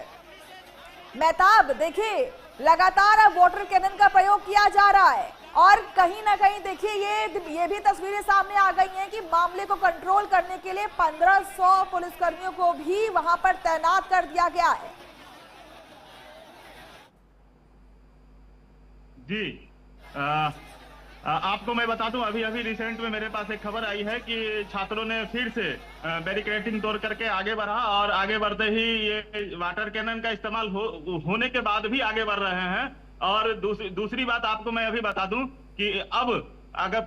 मेहताब देखिए लगातार अब वाटर कैनन का प्रयोग किया जा रहा है, और कहीं ना कहीं देखिए ये भी तस्वीरें सामने आ गई हैं कि मामले को कंट्रोल करने के लिए 1500 पुलिसकर्मियों को भी वहां पर तैनात कर दिया गया है। जी आपको मैं बता दूं, अभी रिसेंट में मेरे पास एक खबर आई है कि छात्रों ने फिर से बैरिकेडिंग तोड़ करके आगे बढ़ा, और आगे बढ़ते ही ये वाटर कैनन का इस्तेमाल होने के बाद भी आगे बढ़ रहे हैं। और दूसरी बात आपको मैं अभी बता दूं कि अब अगर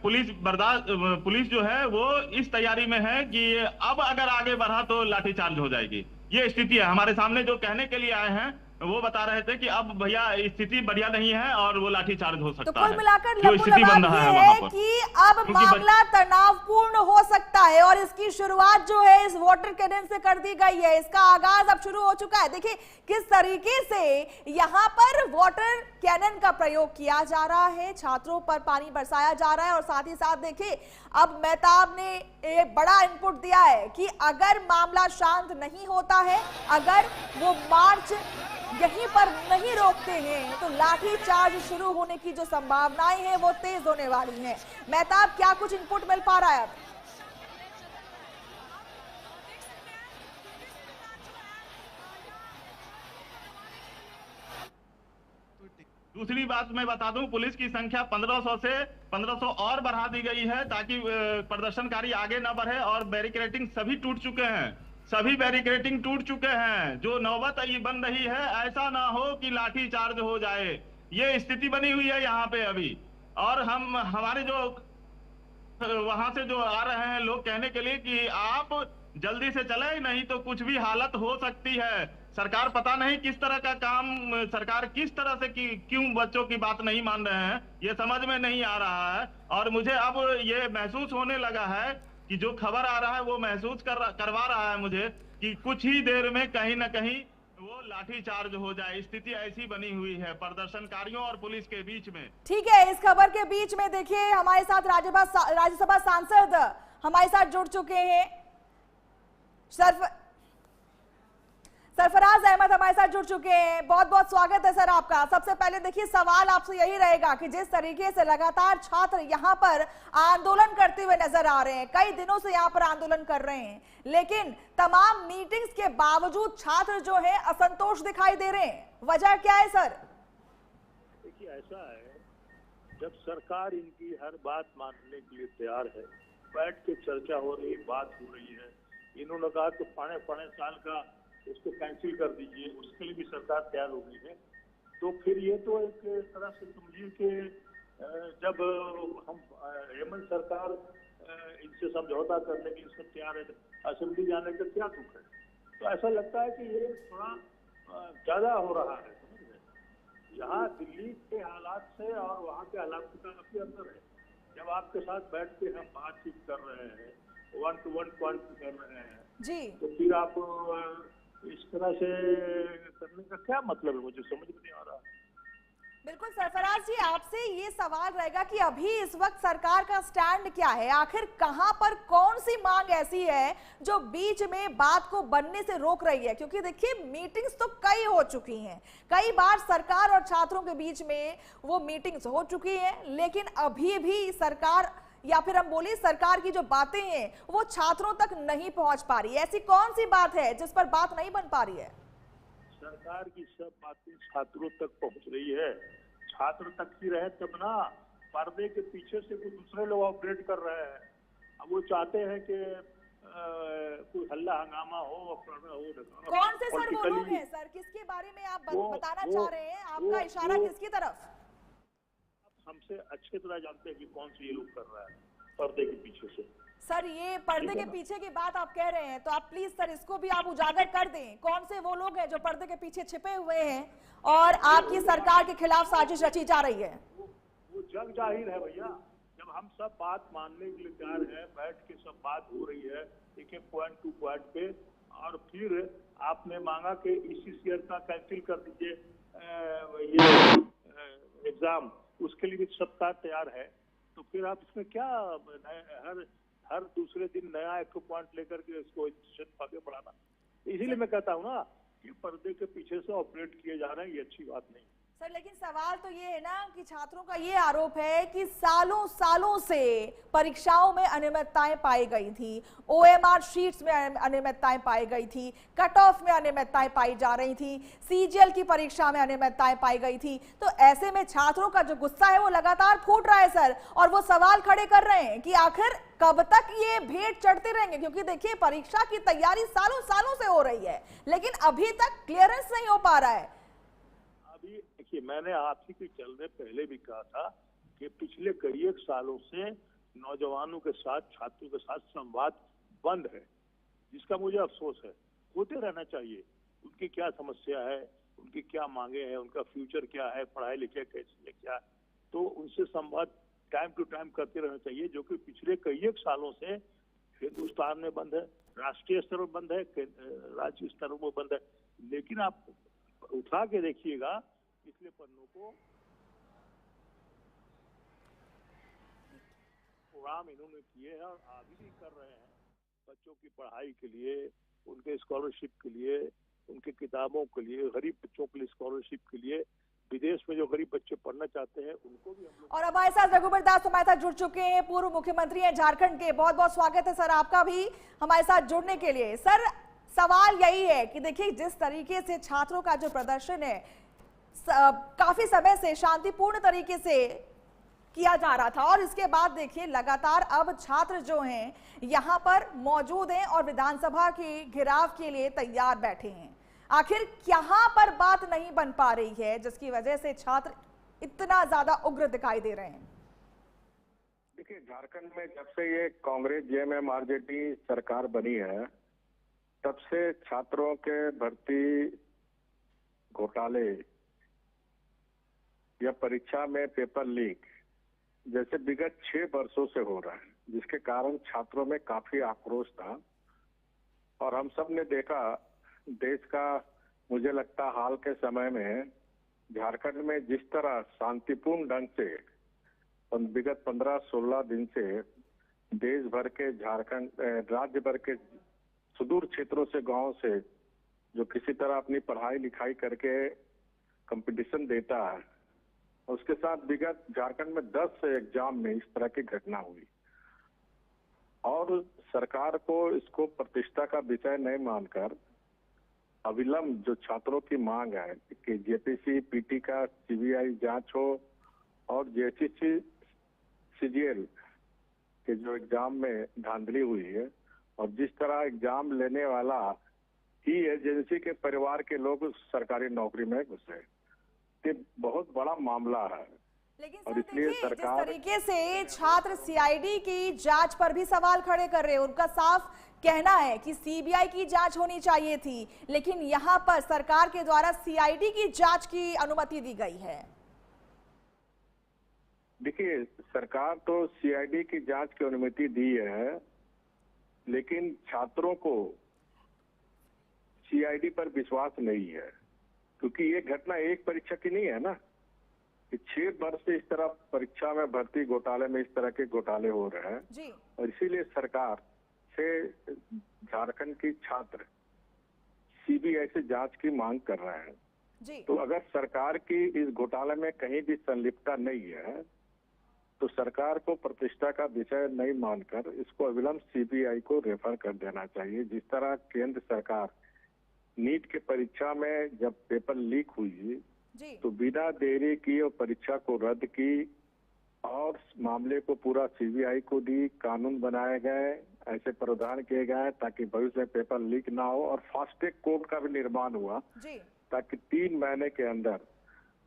पुलिस जो है वो इस तैयारी में है कि अब अगर आगे बढ़ा तो लाठीचार्ज हो जाएगी। ये स्थिति है। हमारे सामने जो कहने के लिए आए हैं वो बता रहे थे कि अब भैया स्थिति बढ़िया नहीं है और वो लाठीचार्ज हो सकता है। तो कुल मिलाकर जो स्थिति बन रहा है वहां पर कि अब मामला तनावपूर्ण हो सकता है, और इसकी शुरुआत जो है इस वाटर कैनन से कर दी गई है। इसका आगाज अब शुरू हो चुका है। देखिए किस तरीके से यहाँ पर वाटर कैनन का प्रयोग किया जा रहा है, छात्रों पर पानी बरसाया जा रहा है, और साथ ही साथ देखिए अब मेहताब ने एक बड़ा इनपुट दिया है कि अगर मामला शांत नहीं होता है, अगर वो मार्च यहीं पर नहीं रोकते हैं तो लाठी चार्ज शुरू होने की जो संभावनाएं हैं वो तेज होने वाली हैं। मेहताब क्या कुछ इनपुट मिल पा रहा है अब? दूसरी बात मैं बता दूं, पुलिस की संख्या 1500 से 1500 और बढ़ा दी गई है ताकि प्रदर्शनकारी आगे न बढ़े, और बैरिकेडिंग सभी टूट चुके हैं, सभी बैरिकेडिंग टूट चुके हैं। जो नौबत ये बन रही है, ऐसा ना हो कि लाठी चार्ज हो जाए, ये स्थिति बनी हुई है यहाँ पे अभी। और हम हमारे जो वहां से जो आ रहे हैं लोग कहने के लिए कि आप जल्दी से चले, नहीं तो कुछ भी हालत हो सकती है। सरकार पता नहीं किस तरह का काम, सरकार किस तरह से क्यों बच्चों की बात नहीं मान रहे हैं, ये समझ में नहीं आ रहा है। और मुझे अब ये महसूस होने लगा है कि जो खबर आ रहा है वो महसूस करवा रहा है मुझे कि कुछ ही देर में कहीं ना कहीं वो लाठी चार्ज हो जाए। स्थिति ऐसी बनी हुई है प्रदर्शनकारियों और पुलिस के बीच में। ठीक है, इस खबर के बीच में देखिए हमारे साथ राज्यसभा सांसद हमारे साथ जुड़ चुके हैं, सरफराज अहमद हमारे साथ जुड़ चुके हैं। बहुत बहुत स्वागत है सर आपका। सबसे पहले देखिए सवाल आपसे यही रहेगा कि जिस तरीके से लगातार छात्र यहाँ पर आंदोलन करते हुए नजर आ रहे हैं, कई दिनों से यहाँ पर आंदोलन कर रहे हैं, लेकिन तमाम मीटिंग्स के बावजूद छात्र जो है असंतोष दिखाई दे रहे हैं, वजह क्या है सर? देखिए ऐसा है, जब सरकार इनकी हर बात मानने के लिए तैयार है, बैठ के चर्चा हो रही, बात हो रही है, इन्होंने कहा कि 5 साल का इसको कैंसिल कर दीजिए, उसके लिए भी सरकार तैयार हो गई है। तो फिर ये तो एक तरह से समझिए कि जब हम हेमंत सरकार इनसे समझौता करने के लिए तैयार है, असेंबली जाने का क्या दुख है? तो ऐसा लगता है कि ये थोड़ा ज्यादा हो रहा है, समझ रहे? यहाँ दिल्ली के हालात से और वहाँ के हालात का काफी अंतर है। जब आपके साथ बैठ के हम बातचीत कर रहे हैं, 1 to 1 पॉइंट कर रहे हैं जी, तो फिर आप इस तरह से करने का क्या मतलब है, मुझे समझ में नहीं आ रहा। बिल्कुल सरफराज जी, आपसे ये सवाल रहेगा कि अभी इस वक्त सरकार का स्टैंड क्या है? आखिर कहां पर कौन सी मांग ऐसी है जो बीच में बात को बनने से रोक रही है? क्योंकि देखिए मीटिंग्स तो कई हो चुकी हैं, कई बार सरकार और छात्रों के बीच में वो मीटिंग्स हो चुकी हैं, लेकिन अभी भी सरकार या फिर हम बोले सरकार की जो बातें हैं वो छात्रों तक नहीं पहुंच पा रही है। ऐसी कौन सी बात है जिस पर बात नहीं बन पा रही है? सरकार की सब बातें छात्रों तक पहुंच रही है, छात्र तक ही रहे तब ना। पर्दे के पीछे से कुछ दूसरे लोग ऑपरेट कर रहे हैं। अब वो चाहते हैं कि कोई हल्ला हंगामा हो, कौन से सर वो लोग हैं सर, किसके बारे में आप बताना चाह रहे हैं? आपका इशारा किसकी तरफ? हमसे अच्छी तरह जानते हैं कि कौन से ये लोग कर रहा है पर्दे के पीछे से। सर ये पर्दे के पीछे की बात आप कह रहे हैं, तो आप प्लीज सर इसको भी आप उजागर कर दें, कौन से वो लोग हैं जो पर्दे के पीछे छिपे हुए हैं और आपकी सरकार के खिलाफ साजिश रची जा रही है? वो जग जाहिर है भैया। जब हम सब बात मानने के लिए तैयार है, बैठ के सब बात हो रही है एक एक पॉइंट टू पॉइंट पे, और फिर आपने मांगा कि ECCR का कैंसिल कर दीजिए ये एग्जाम, उसके लिए भी सरकार तैयार है। तो फिर आप इसमें क्या हर दूसरे दिन नया एक पॉइंट लेकर के इसको आगे बढ़ाना? इसीलिए मैं कहता हूँ ना कि पर्दे के पीछे से ऑपरेट किए जा रहे हैं, ये अच्छी बात नहीं सर। लेकिन सवाल तो ये है ना कि छात्रों का ये आरोप है कि सालों से परीक्षाओं में अनियमितताएं पाई गई थी, OMR शीट्स में अनियमितताएं पाई गई थी, कट ऑफ में अनियमितताएं पाई जा रही थी, CGL की परीक्षा में अनियमितताएं पाई गई थी। तो ऐसे में छात्रों का जो गुस्सा है वो लगातार फूट रहा है सर, और वो सवाल खड़े कर रहे हैं कि आखिर कब तक ये भेंट चढ़ते रहेंगे? क्योंकि देखिए परीक्षा की तैयारी सालों से हो रही है, लेकिन अभी तक क्लियरेंस नहीं हो पा रहा है। देखिए, मैंने आपसे के चलने पहले भी कहा था कि पिछले कई एक सालों से नौजवानों के साथ, छात्रों के साथ संवाद बंद है, जिसका मुझे अफसोस है। होते रहना चाहिए, उनकी क्या समस्या है, उनकी क्या मांगे हैं, उनका फ्यूचर क्या है, पढ़ाई लिखाई कैसी है, क्या, तो उनसे संवाद टाइम टू टाइम करते रहना चाहिए, जो कि पिछले कई एक सालों से हिंदुस्तान में बंद है, राष्ट्रीय स्तर पर बंद है, राज्य स्तर पर बंद है। लेकिन आप उठा के देखिएगा पिछले पन्नों को, प्रोग्राम इन्होंने किए हैं और आगे भी कर रहे हैं बच्चों की पढ़ाई के लिए, उनके स्कॉलरशिप के लिए, उनके किताबों के लिए, गरीब बच्चों के लिए स्कॉलरशिप के लिए, विदेश में जो गरीब बच्चे पढ़ना चाहते हैं उनको भी हम लोग। और हमारे साथ रघुबर दास हमारे साथ जुड़ चुके हैं, पूर्व मुख्यमंत्री हैं झारखंड के। बहुत बहुत स्वागत है सर आपका भी हमारे साथ जुड़ने के लिए। सर सवाल यही है कि देखिए जिस तरीके से छात्रों का जो प्रदर्शन है काफी समय से शांतिपूर्ण तरीके से किया जा रहा था और इसके बाद देखिए लगातार अब छात्र जो हैं यहाँ पर मौजूद हैं और विधानसभा के घेराव के लिए तैयार बैठे हैं। आखिर यहाँ पर बात नहीं बन पा रही है जिसकी वजह से छात्र इतना ज्यादा उग्र दिखाई दे रहे हैं। देखिए, झारखंड में जब से ये कांग्रेस जेएमएम-आरजेडी सरकार बनी है तब से छात्रों के भर्ती घोटाले या परीक्षा में पेपर लीक जैसे विगत 6 वर्षों से हो रहा है, जिसके कारण छात्रों में काफी आक्रोश था। और हम सब ने देखा देश का, मुझे लगता हाल के समय में झारखंड में जिस तरह शांतिपूर्ण ढंग से विगत 15-16 दिन से देश भर के झारखंड राज्य भर के सुदूर क्षेत्रों से, गांव से जो किसी तरह अपनी पढ़ाई लिखाई करके कंपटीशन देता है, उसके साथ विगत झारखंड में 10 एग्जाम में इस तरह की घटना हुई और सरकार को इसको प्रतिष्ठा का विषय नहीं मानकर अविलंब जो छात्रों की मांग है कि जेपीसी पीटी का सीबीआई जांच हो और जेसीसी सीजीएल के जो एग्जाम में धांधली हुई है और जिस तरह एग्जाम लेने वाला ही एजेंसी के परिवार के लोग सरकारी नौकरी में घुसे, ये बहुत बड़ा मामला है। लेकिन और सर इसलिए देखिए, सरकार जिस तरीके से छात्र सीआईडी की जांच पर भी सवाल खड़े कर रहे हैं, उनका साफ कहना है कि सीबीआई की जांच होनी चाहिए थी, लेकिन यहां पर सरकार के द्वारा सीआईडी की जांच की अनुमति दी गई है। देखिए, सरकार तो सीआईडी की जांच की अनुमति दी है, लेकिन छात्रों को सीआईडी पर विश्वास नहीं है, क्योंकि ये घटना एक परीक्षा की नहीं है ना, कि 6 वर्ष से इस तरह परीक्षा में भर्ती घोटाले में इस तरह के घोटाले हो रहे हैं जी। और इसीलिए सरकार से झारखंड की छात्र सीबीआई से जांच की मांग कर रहे हैं जी। तो अगर सरकार की इस घोटाले में कहीं भी संलिप्तता नहीं है तो सरकार को प्रतिष्ठा का विषय नहीं मानकर इसको अविलंब सीबीआई को रेफर कर देना चाहिए। जिस तरह केंद्र सरकार नीट के परीक्षा में जब पेपर लीक हुई जी। तो बिना देरी की और परीक्षा को रद्द की और मामले को पूरा सीबीआई को दी, कानून बनाए गए, ऐसे प्रावधान किए गए ताकि भविष्य में पेपर लीक ना हो और फास्ट ट्रैक कोर्ट का भी निर्माण हुआ जी। ताकि 3 महीने के अंदर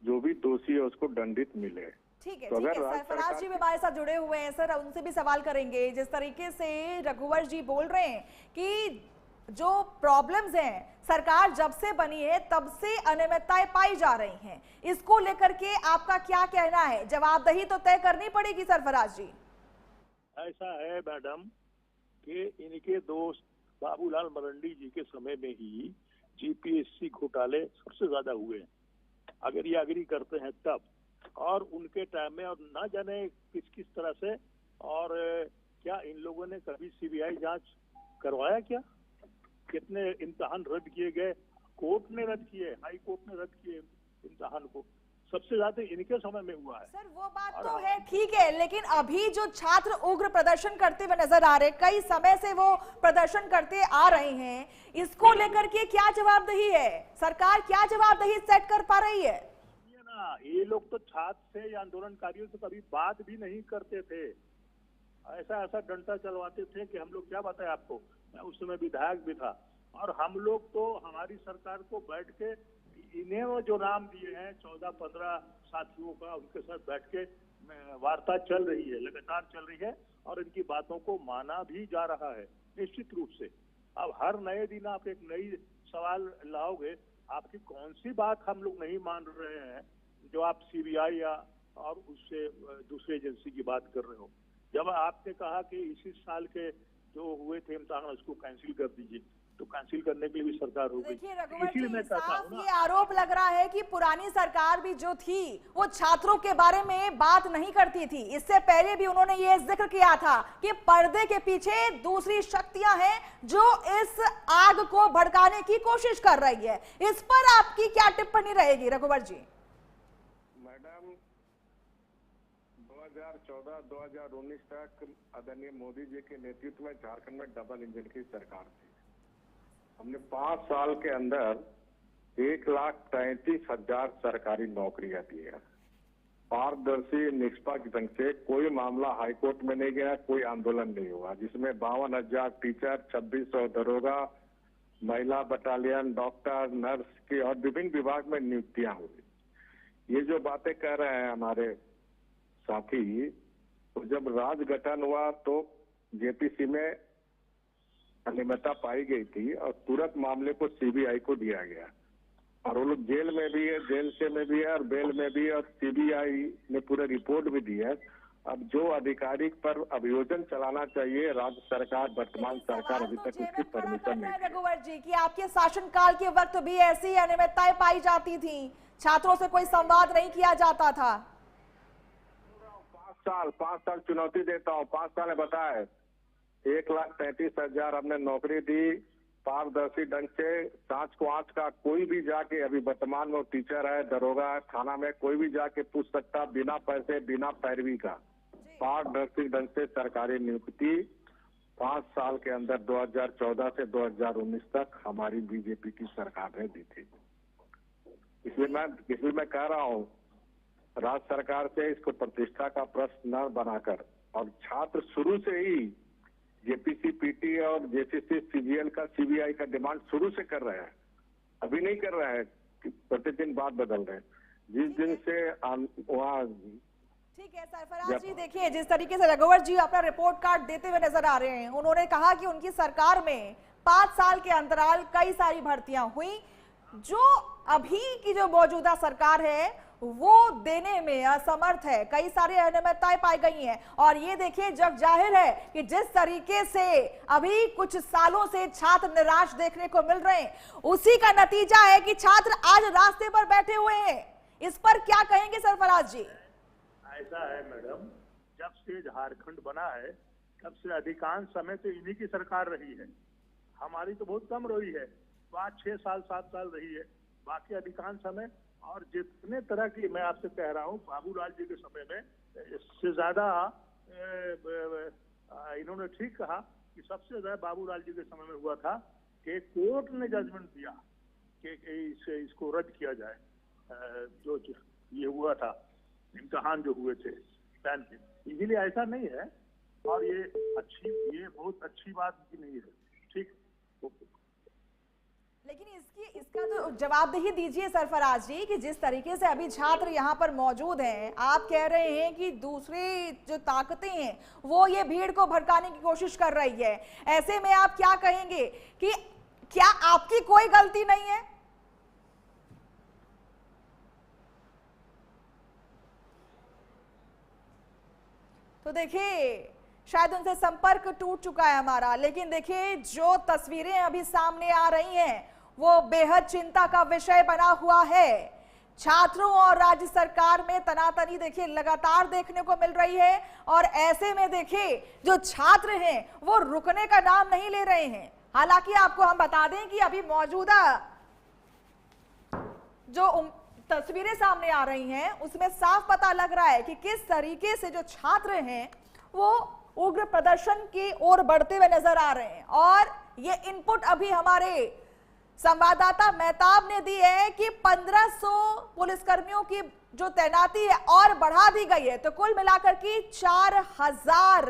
जो भी दोषी है उसको दंडित मिले। ठीक है, तो ठीक है। अगर सरफराज जी भी हमारे साथ जुड़े हुए हैं सर, उनसे भी सवाल करेंगे। जिस तरीके से रघुवर जी बोल रहे हैं कि जो प्रॉब्लम्स हैं सरकार जब से बनी है तब से अनियमितताएं पाई जा रही हैं, इसको लेकर के आपका क्या कहना है? जवाबदेही तो तय करनी पड़ेगी सरफराज जी। ऐसा है मैडम कि इनके दोस्त बाबूलाल मरंडी जी के समय में ही जीपीएससी घोटाले सबसे ज्यादा हुए हैं, अगर ये अग्री करते हैं तब, और उनके टाइम में और ना जाने किस किस तरह से, और क्या इन लोगों ने कभी सीबीआई जांच करवाया? क्या कितने इम्तिहान रद्द किए गए, कोर्ट ने रद्द किए, हाई कोर्ट ने रद्द किए इम्तिहान को, सबसे ज्यादा इनके समय में हुआ है। सर वो बात तो है, ठीक है, लेकिन अभी जो छात्र उग्र प्रदर्शन करते हुए नजर आ रहे, कई समय से वो प्रदर्शन करते आ रहे हैं, इसको लेकर के क्या जवाबदेही है? सरकार क्या जवाबदेही सेट कर पा रही है? ये लोग तो छात्र से या आंदोलनकारियों से कभी बात भी नहीं करते थे, ऐसा ऐसा डंडा चलवाते थे कि हम लोग क्या बताएं आपको। मैं उस समय विधायक भी था और हम लोग तो हमारी सरकार को बैठ के इन्हें वो जो नाम दिए हैं 14-15 साथियों का, उनके साथ बैठ के वार्ता चल रही है, लगातार चल रही है और इनकी बातों को माना भी जा रहा है निश्चित रूप से। अब हर नए दिन आप एक नई सवाल लाओगे, आपकी कौन सी बात हम लोग नहीं मान रहे हैं जो आप सीबीआई या और उससे दूसरी एजेंसी की बात कर रहे हो। जब आपने कहा कि इसी साल के जो हुए थे इम्तिहान उसको कैंसिल कर दीजिए, तो कैंसिल करने के लिए भी सरकार हो गई। देखिए रघुवर जी, मैं कहता साफ हूं ना, ये आरोप लग रहा है कि पुरानी सरकार भी जो थी वो छात्रों के बारे में बात नहीं करती थी। इससे पहले भी उन्होंने ये जिक्र किया था कि पर्दे के पीछे दूसरी शक्तियां हैं जो इस आग को भड़काने की कोशिश कर रही है। इस पर आपकी क्या टिप्पणी रहेगी रघुवर जी? मैडम, 2014-2019 तक आदरणीय मोदी जी के नेतृत्व में झारखंड में डबल इंजन की सरकार थी। हमने 5 साल के अंदर 1,33,000 सरकारी नौकरियां दी है। पारदर्शी निष्पक्ष ढंग से कोई मामला हाईकोर्ट में नहीं गया, कोई आंदोलन नहीं हुआ, जिसमें 52,000 टीचर, 2600 दरोगा, महिला बटालियन, डॉक्टर, नर्स की और विभिन्न विभाग में नियुक्तियां हुई। ये जो बातें कह रहे हैं हमारे साथी, तो जब राज गठन हुआ तो जेपीसी में अनियमितता पाई गई थी और तुरंत मामले को सीबीआई को दिया गया और वो लोग जेल में भी है, जेल से में भी है और बेल में भी है और सीबीआई ने पूरे रिपोर्ट भी दी है। अब जो अधिकारी पर अभियोजन चलाना चाहिए राज्य सरकार, वर्तमान सरकार अभी तक उसकी परमिशन नहीं। रघुवर जी की आपके शासनकाल के वक्त भी ऐसी अनियमितताएं पाई जाती थी, छात्रों से कोई संवाद नहीं किया जाता था। 5 साल चुनौती देता हूँ, 5 साल में बताए 1,33,000 हमने नौकरी दी पारदर्शी ढंग से, 5 को 8 का कोई भी जाके, अभी वर्तमान में वो टीचर है, दरोगा है, थाना में कोई भी जाके पूछ सकता, बिना पैसे बिना पैरवी का पारदर्शी ढंग से सरकारी नियुक्ति 5 साल के अंदर 2014 से 2019 तक हमारी बीजेपी की सरकार ने दी थी। इसलिए मैं कह रहा हूँ राज्य सरकार से इसको प्रतिष्ठा का प्रश्न न बनाकर, और छात्र शुरू से ही जेपीसी, पीटी और जेसीसी, सीजीएल का, सीबीआई का डिमांड शुरू से कर रहे हैं, अभी नहीं कर रहे हैं कि प्रतिदिन बात बदल रहे हैं। जिस दिन से वहाँ ठीक है सरफराज जी, देखिए जिस तरीके से रघुवर जी अपना रिपोर्ट कार्ड देते हुए नजर आ रहे हैं, उन्होंने कहा कि उनकी सरकार में 5 साल के अंतराल कई सारी भर्तियां हुई, जो अभी की जो मौजूदा सरकार है वो देने में असमर्थ है, कई सारी अनियमितताएं पाई गई हैं। और ये देखिए जग जाहिर है कि जिस तरीके से अभी कुछ सालों से छात्र निराश देखने को मिल रहे हैं, उसी का नतीजा है कि छात्र आज रास्ते पर बैठे हुए हैं। इस पर क्या कहेंगे सरफराज जी? ऐसा है मैडम, जब से झारखंड बना है तब से अधिकांश समय तो इन्हीं की सरकार रही है। हमारी तो बहुत कम रही है, 5, 6 साल 7 साल रही है, बाकी अधिकांश समय। और जितने तरह की, मैं आपसे कह रहा हूँ, बाबूलाल जी के समय में इससे ज्यादा इन्होंने ठीक कहा कि सबसे ज्यादा बाबूलाल जी के समय में हुआ था कि कोर्ट ने जजमेंट दिया कि इसको रद्द किया जाए, जो ये हुआ था, इम्तिहान जो हुए थे 10 के। इसीलिए ऐसा नहीं है, और ये बहुत अच्छी बात भी नहीं है, ठीक। लेकिन इसका तो जवाबदेही दीजिए सरफराज जी कि जिस तरीके से अभी छात्र यहाँ पर मौजूद हैं, आप कह रहे हैं कि दूसरी जो ताकतें हैं वो ये भीड़ को भड़काने की कोशिश कर रही है, ऐसे में आप क्या कहेंगे कि क्या आपकी कोई गलती नहीं है? तो देखिए शायद उनसे संपर्क टूट चुका है हमारा, लेकिन देखिए जो तस्वीरें अभी सामने आ रही हैं वो बेहद चिंता का विषय बना हुआ है। छात्रों और राज्य सरकार में तनातनी देखिए लगातार देखने को मिल रही है, और ऐसे में देखिए जो छात्र हैं वो रुकने का नाम नहीं ले रहे हैं। हालांकि आपको हम बता दें कि अभी मौजूदा जो तस्वीरें सामने आ रही हैं उसमें साफ पता लग रहा है कि किस तरीके से जो छात्र हैं वो उग्र प्रदर्शन की ओर बढ़ते हुए नजर आ रहे हैं। और ये इनपुट अभी हमारे संवाददाता मेहताब ने दी है कि 1500 पुलिसकर्मियों की जो तैनाती है और बढ़ा दी गई है, तो कुल मिलाकर की 4000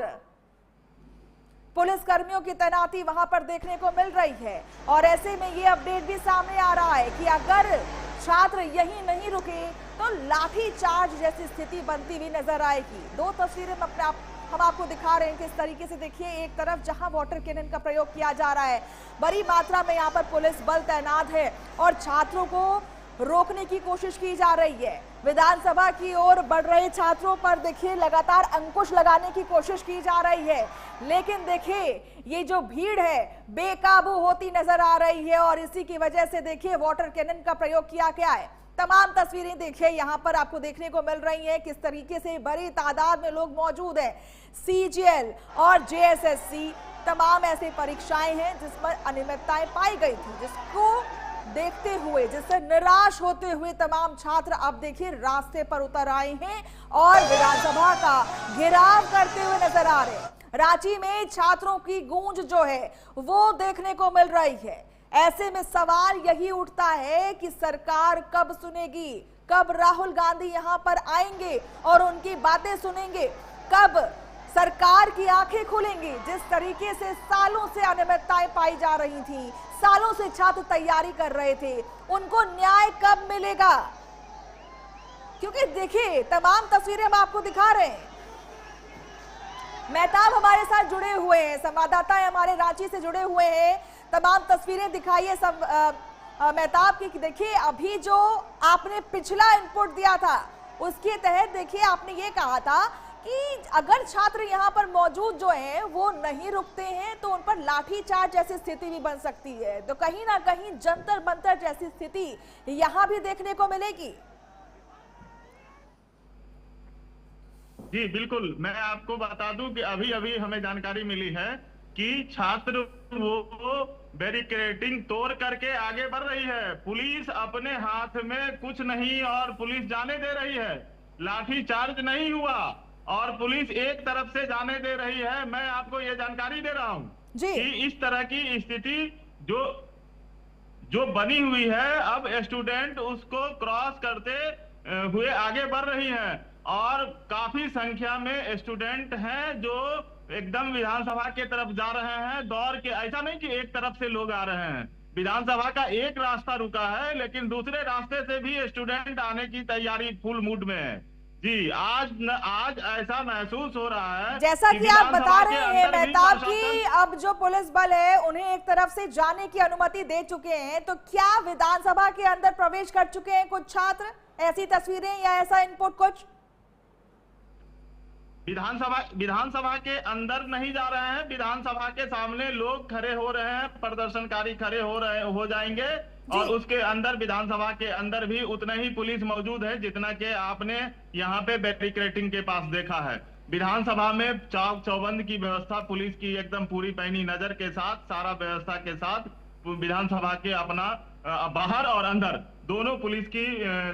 पुलिसकर्मियों की तैनाती वहां पर देखने को मिल रही है। और ऐसे में ये अपडेट भी सामने आ रहा है कि अगर छात्र यहीं नहीं रुके तो लाठी चार्ज जैसी स्थिति बनती हुई नजर आएगी। 2 तस्वीरें हम आपको दिखा रहे हैं किस तरीके से। देखिए एक तरफ जहां वाटर कैनन का प्रयोग किया जा रहा है, बड़ी मात्रा में यहां पर पुलिस बल तैनात है और छात्रों को रोकने की कोशिश की जा रही है। विधानसभा की ओर बढ़ रहे छात्रों पर देखिए लगातार अंकुश लगाने की कोशिश की जा रही है, लेकिन देखिए ये जो भीड़ है बेकाबू होती नजर आ रही है और इसी की वजह से देखिए वाटर कैनन का प्रयोग किया गया है। तमाम तस्वीरें देखिए यहाँ पर आपको देखने को मिल रही हैं किस तरीके से बड़ी तादाद में लोग मौजूद हैं। सीजीएल और जेएसएससी तमाम ऐसी परीक्षाएं हैं जिस पर अनियमितताएं पाई गई थी, जिसको देखते हुए, जिससे निराश होते हुए तमाम छात्र अब देखिए रास्ते पर उतर आए हैं और विधानसभा का घेराव करते हुए नजर आ रहे हैं। रांची में छात्रों की गूंज जो है वो देखने को मिल रही है। ऐसे में सवाल यही उठता है कि सरकार कब सुनेगी, कब राहुल गांधी यहां पर आएंगे और उनकी बातें सुनेंगे, कब सरकार की आंखें खुलेंगी। जिस तरीके से सालों से अनियमितताएं पाई जा रही थी, सालों से छात्र तैयारी कर रहे थे, उनको न्याय कब मिलेगा? क्योंकि देखिए, तमाम तस्वीरें हम आपको दिखा रहे हैं। मेहताब हमारे साथ जुड़े हुए हैं, संवाददाता हमारे रांची से जुड़े हुए हैं, तमाम तस्वीरें दिखाइए सब मेहताब की। देखिए, अभी जो आपने पिछला इनपुट दिया था उसके तहत देखिए आपने ये कहा था कि अगर छात्र यहाँ पर मौजूद जो हैं वो नहीं रुकते हैं तो उन पर लाठीचार्ज जैसी स्थिति भी बन सकती है। तो कहीं ना कहीं जंतर मंतर जैसी स्थिति यहाँ भी देखने को मिलेगी। जी बिल्कुल, मैं आपको बता दूं कि अभी अभी हमें जानकारी मिली है कि छात्र वो बैरिकेडिंग तोड़ करके आगे बढ़ रही है। पुलिस अपने हाथ में कुछ नहीं और पुलिस जाने दे रही है, लाठी चार्ज नहीं हुआ और पुलिस एक तरफ से जाने दे रही है। मैं आपको ये जानकारी दे रहा हूं कि इस तरह की स्थिति जो बनी हुई है, अब स्टूडेंट उसको क्रॉस करते हुए आगे बढ़ रही है और काफी संख्या में स्टूडेंट हैं जो एकदम विधानसभा के तरफ जा रहे हैं दौड़ के। ऐसा नहीं कि एक तरफ से लोग आ रहे हैं, विधानसभा का एक रास्ता रुका है लेकिन दूसरे रास्ते से भी स्टूडेंट आने की तैयारी फुल मूड में है। जी, आज ऐसा महसूस हो रहा है जैसा कि आप बता रहे हैं मेहताब की अब जो पुलिस बल है उन्हें एक तरफ से जाने की अनुमति दे चुके हैं, तो क्या विधानसभा के अंदर प्रवेश कर चुके हैं कुछ छात्र? ऐसी तस्वीरें या ऐसा इनपुट कुछ? विधानसभा के अंदर नहीं जा रहे हैं, विधानसभा के सामने लोग खड़े हो रहे हैं, प्रदर्शनकारी खड़े हो जाएंगे और उसके अंदर विधानसभा के अंदर भी उतना ही पुलिस मौजूद है जितना कि आपने यहाँ पे बैरिकेडिंग के पास देखा है। विधानसभा में चौक चौबंद की व्यवस्था पुलिस की एकदम पूरी पैनी नजर के साथ, सारा व्यवस्था के साथ विधानसभा के अपना बाहर और अंदर दोनों पुलिस की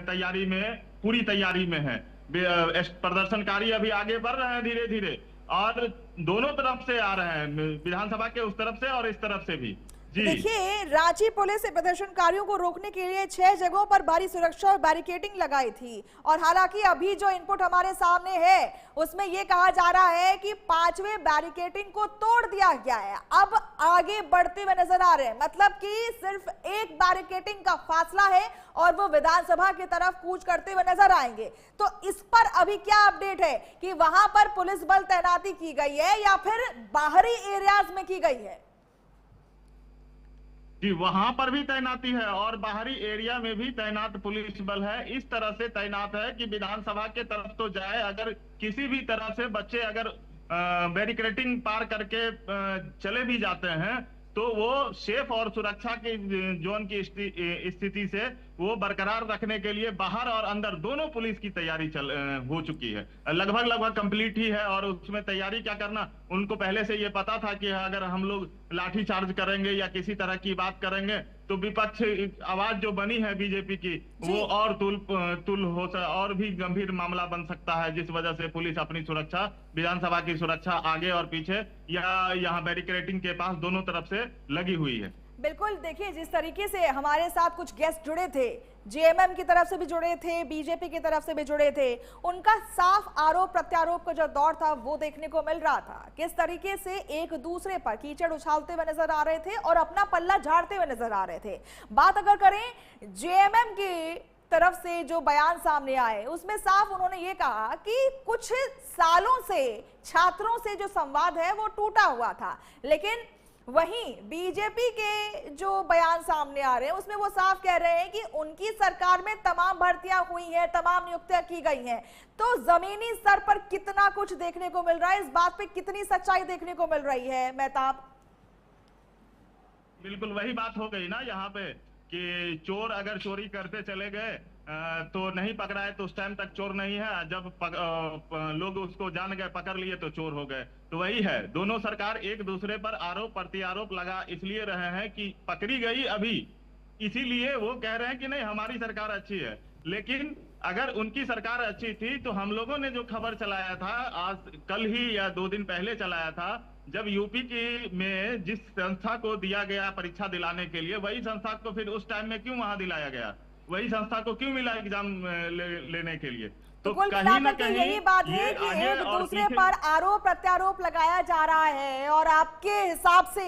तैयारी में, पूरी तैयारी में है। प्रदर्शनकारी अभी आगे बढ़ रहे हैं धीरे धीरे और दोनों तरफ से आ रहे हैं, विधानसभा के उस तरफ से और इस तरफ से भी। देखिए, रांची पुलिस ने प्रदर्शनकारियों को रोकने के लिए 6 जगहों पर भारी सुरक्षा और बैरिकेडिंग लगाई थी और हालांकि अभी जो इनपुट हमारे सामने है उसमें यह कहा जा रहा है कि 5वें बैरिकेडिंग को तोड़ दिया गया है, अब आगे बढ़ते हुए नजर आ रहे हैं। मतलब कि सिर्फ एक बैरिकेडिंग का फासला है और वो विधानसभा की तरफ कूच करते हुए नजर आएंगे। तो इस पर अभी क्या अपडेट है कि वहां पर पुलिस बल तैनाती की गई है या फिर बाहरी एरियाज में की गई है? जी, वहां पर भी तैनाती है और बाहरी एरिया में भी तैनात पुलिस बल है। इस तरह से तैनात है कि विधानसभा के तरफ तो जाए, अगर किसी भी तरह से बच्चे अगर बैरिकेडिंग पार करके चले भी जाते हैं तो वो सेफ और सुरक्षा के जोन की स्थिति से वो बरकरार रखने के लिए बाहर और अंदर दोनों पुलिस की तैयारी हो चुकी है, लगभग कंप्लीट ही है। और उसमें तैयारी क्या करना, उनको पहले से ये पता था कि अगर हम लोग लाठी चार्ज करेंगे या किसी तरह की बात करेंगे तो विपक्ष आवाज जो बनी है बीजेपी की वो और तुल हो और भी गंभीर मामला बन सकता है, जिस वजह से पुलिस अपनी सुरक्षा, विधानसभा की सुरक्षा आगे और पीछे या यहाँ बैरिकेडिंग के पास दोनों तरफ से लगी हुई है। बिल्कुल, देखिए जिस तरीके से हमारे साथ कुछ गेस्ट जुड़े थे, जेएमएम की तरफ से भी जुड़े थे, बीजेपी की तरफ से भी जुड़े थे, उनका साफ आरोप प्रत्यारोप का जो दौर था वो देखने को मिल रहा था। किस तरीके से एक दूसरे पर कीचड़ उछालते हुए नजर आ रहे थे और अपना पल्ला झाड़ते हुए नजर आ रहे थे। बात अगर करें जेएमएम की तरफ से जो बयान सामने आए उसमें साफ उन्होंने ये कहा कि कुछ सालों से छात्रों से जो संवाद है वो टूटा हुआ था, लेकिन वहीं बीजेपी के जो बयान सामने आ रहे हैं उसमें वो साफ कह रहे हैं कि उनकी सरकार में तमाम भर्तियां हुई हैं, तमाम नियुक्तियां की गई हैं। तो जमीनी स्तर पर कितना कुछ देखने को मिल रहा है, इस बात पे कितनी सच्चाई देखने को मिल रही है मेहताब? बिल्कुल वही बात हो गई ना यहाँ पे कि चोर अगर चोरी करते चले गए तो नहीं पकड़ाए तो उस टाइम तक चोर नहीं है, जब लोग उसको जान गए, पकड़ लिए तो चोर हो गए। तो वही है, दोनों सरकार एक दूसरे पर आरोप प्रत्यारोप लगा इसलिए रहे हैं कि पकड़ी गई अभी, इसीलिए वो कह रहे हैं कि नहीं हमारी सरकार अच्छी है। लेकिन अगर उनकी सरकार अच्छी थी तो हम लोगों ने जो खबर चलाया था आज कल ही या 2 दिन पहले चलाया था जब यूपी की में जिस संस्था को दिया गया परीक्षा दिलाने के लिए, वही संस्था को फिर उस टाइम में क्यों वहां दिलाया गया, वही संस्था को क्यों मिला एग्जाम लेने के लिए? तो कुल मिलाकर के यही बात है कि एक दूसरे पर आरोप प्रत्यारोप लगाया जा रहा है और आपके हिसाब से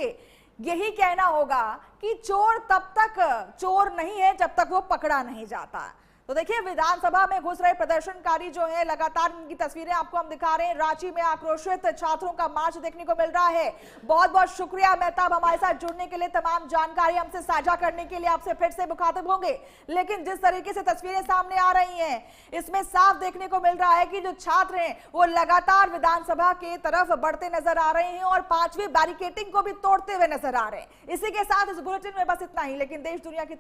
यही कहना होगा कि चोर तब तक चोर नहीं है जब तक वो पकड़ा नहीं जाता। तो देखिए, विधानसभा में घुस रहे प्रदर्शनकारी जो है, लगातार इनकी तस्वीरें आपको हम दिखा रहे हैं। रांची में आक्रोशित छात्रों का मार्च देखने को मिल रहा है। बहुत बहुत शुक्रिया मेहताब, हमारे साथ जुड़ने के लिए, तमाम जानकारी हमसे साझा करने के लिए। आपसे फिर से मुखातिब होंगे, लेकिन जिस तरीके से तस्वीरें सामने आ रही हैं, इसमें साफ देखने को मिल रहा है कि जो छात्र हैं वो लगातार विधानसभा के तरफ बढ़ते नजर आ रहे हैं और 5वीं बैरिकेडिंग को भी तोड़ते हुए नजर आ रहे हैं। इसी के साथ इस बुलेटिन में बस इतना ही, लेकिन देश दुनिया की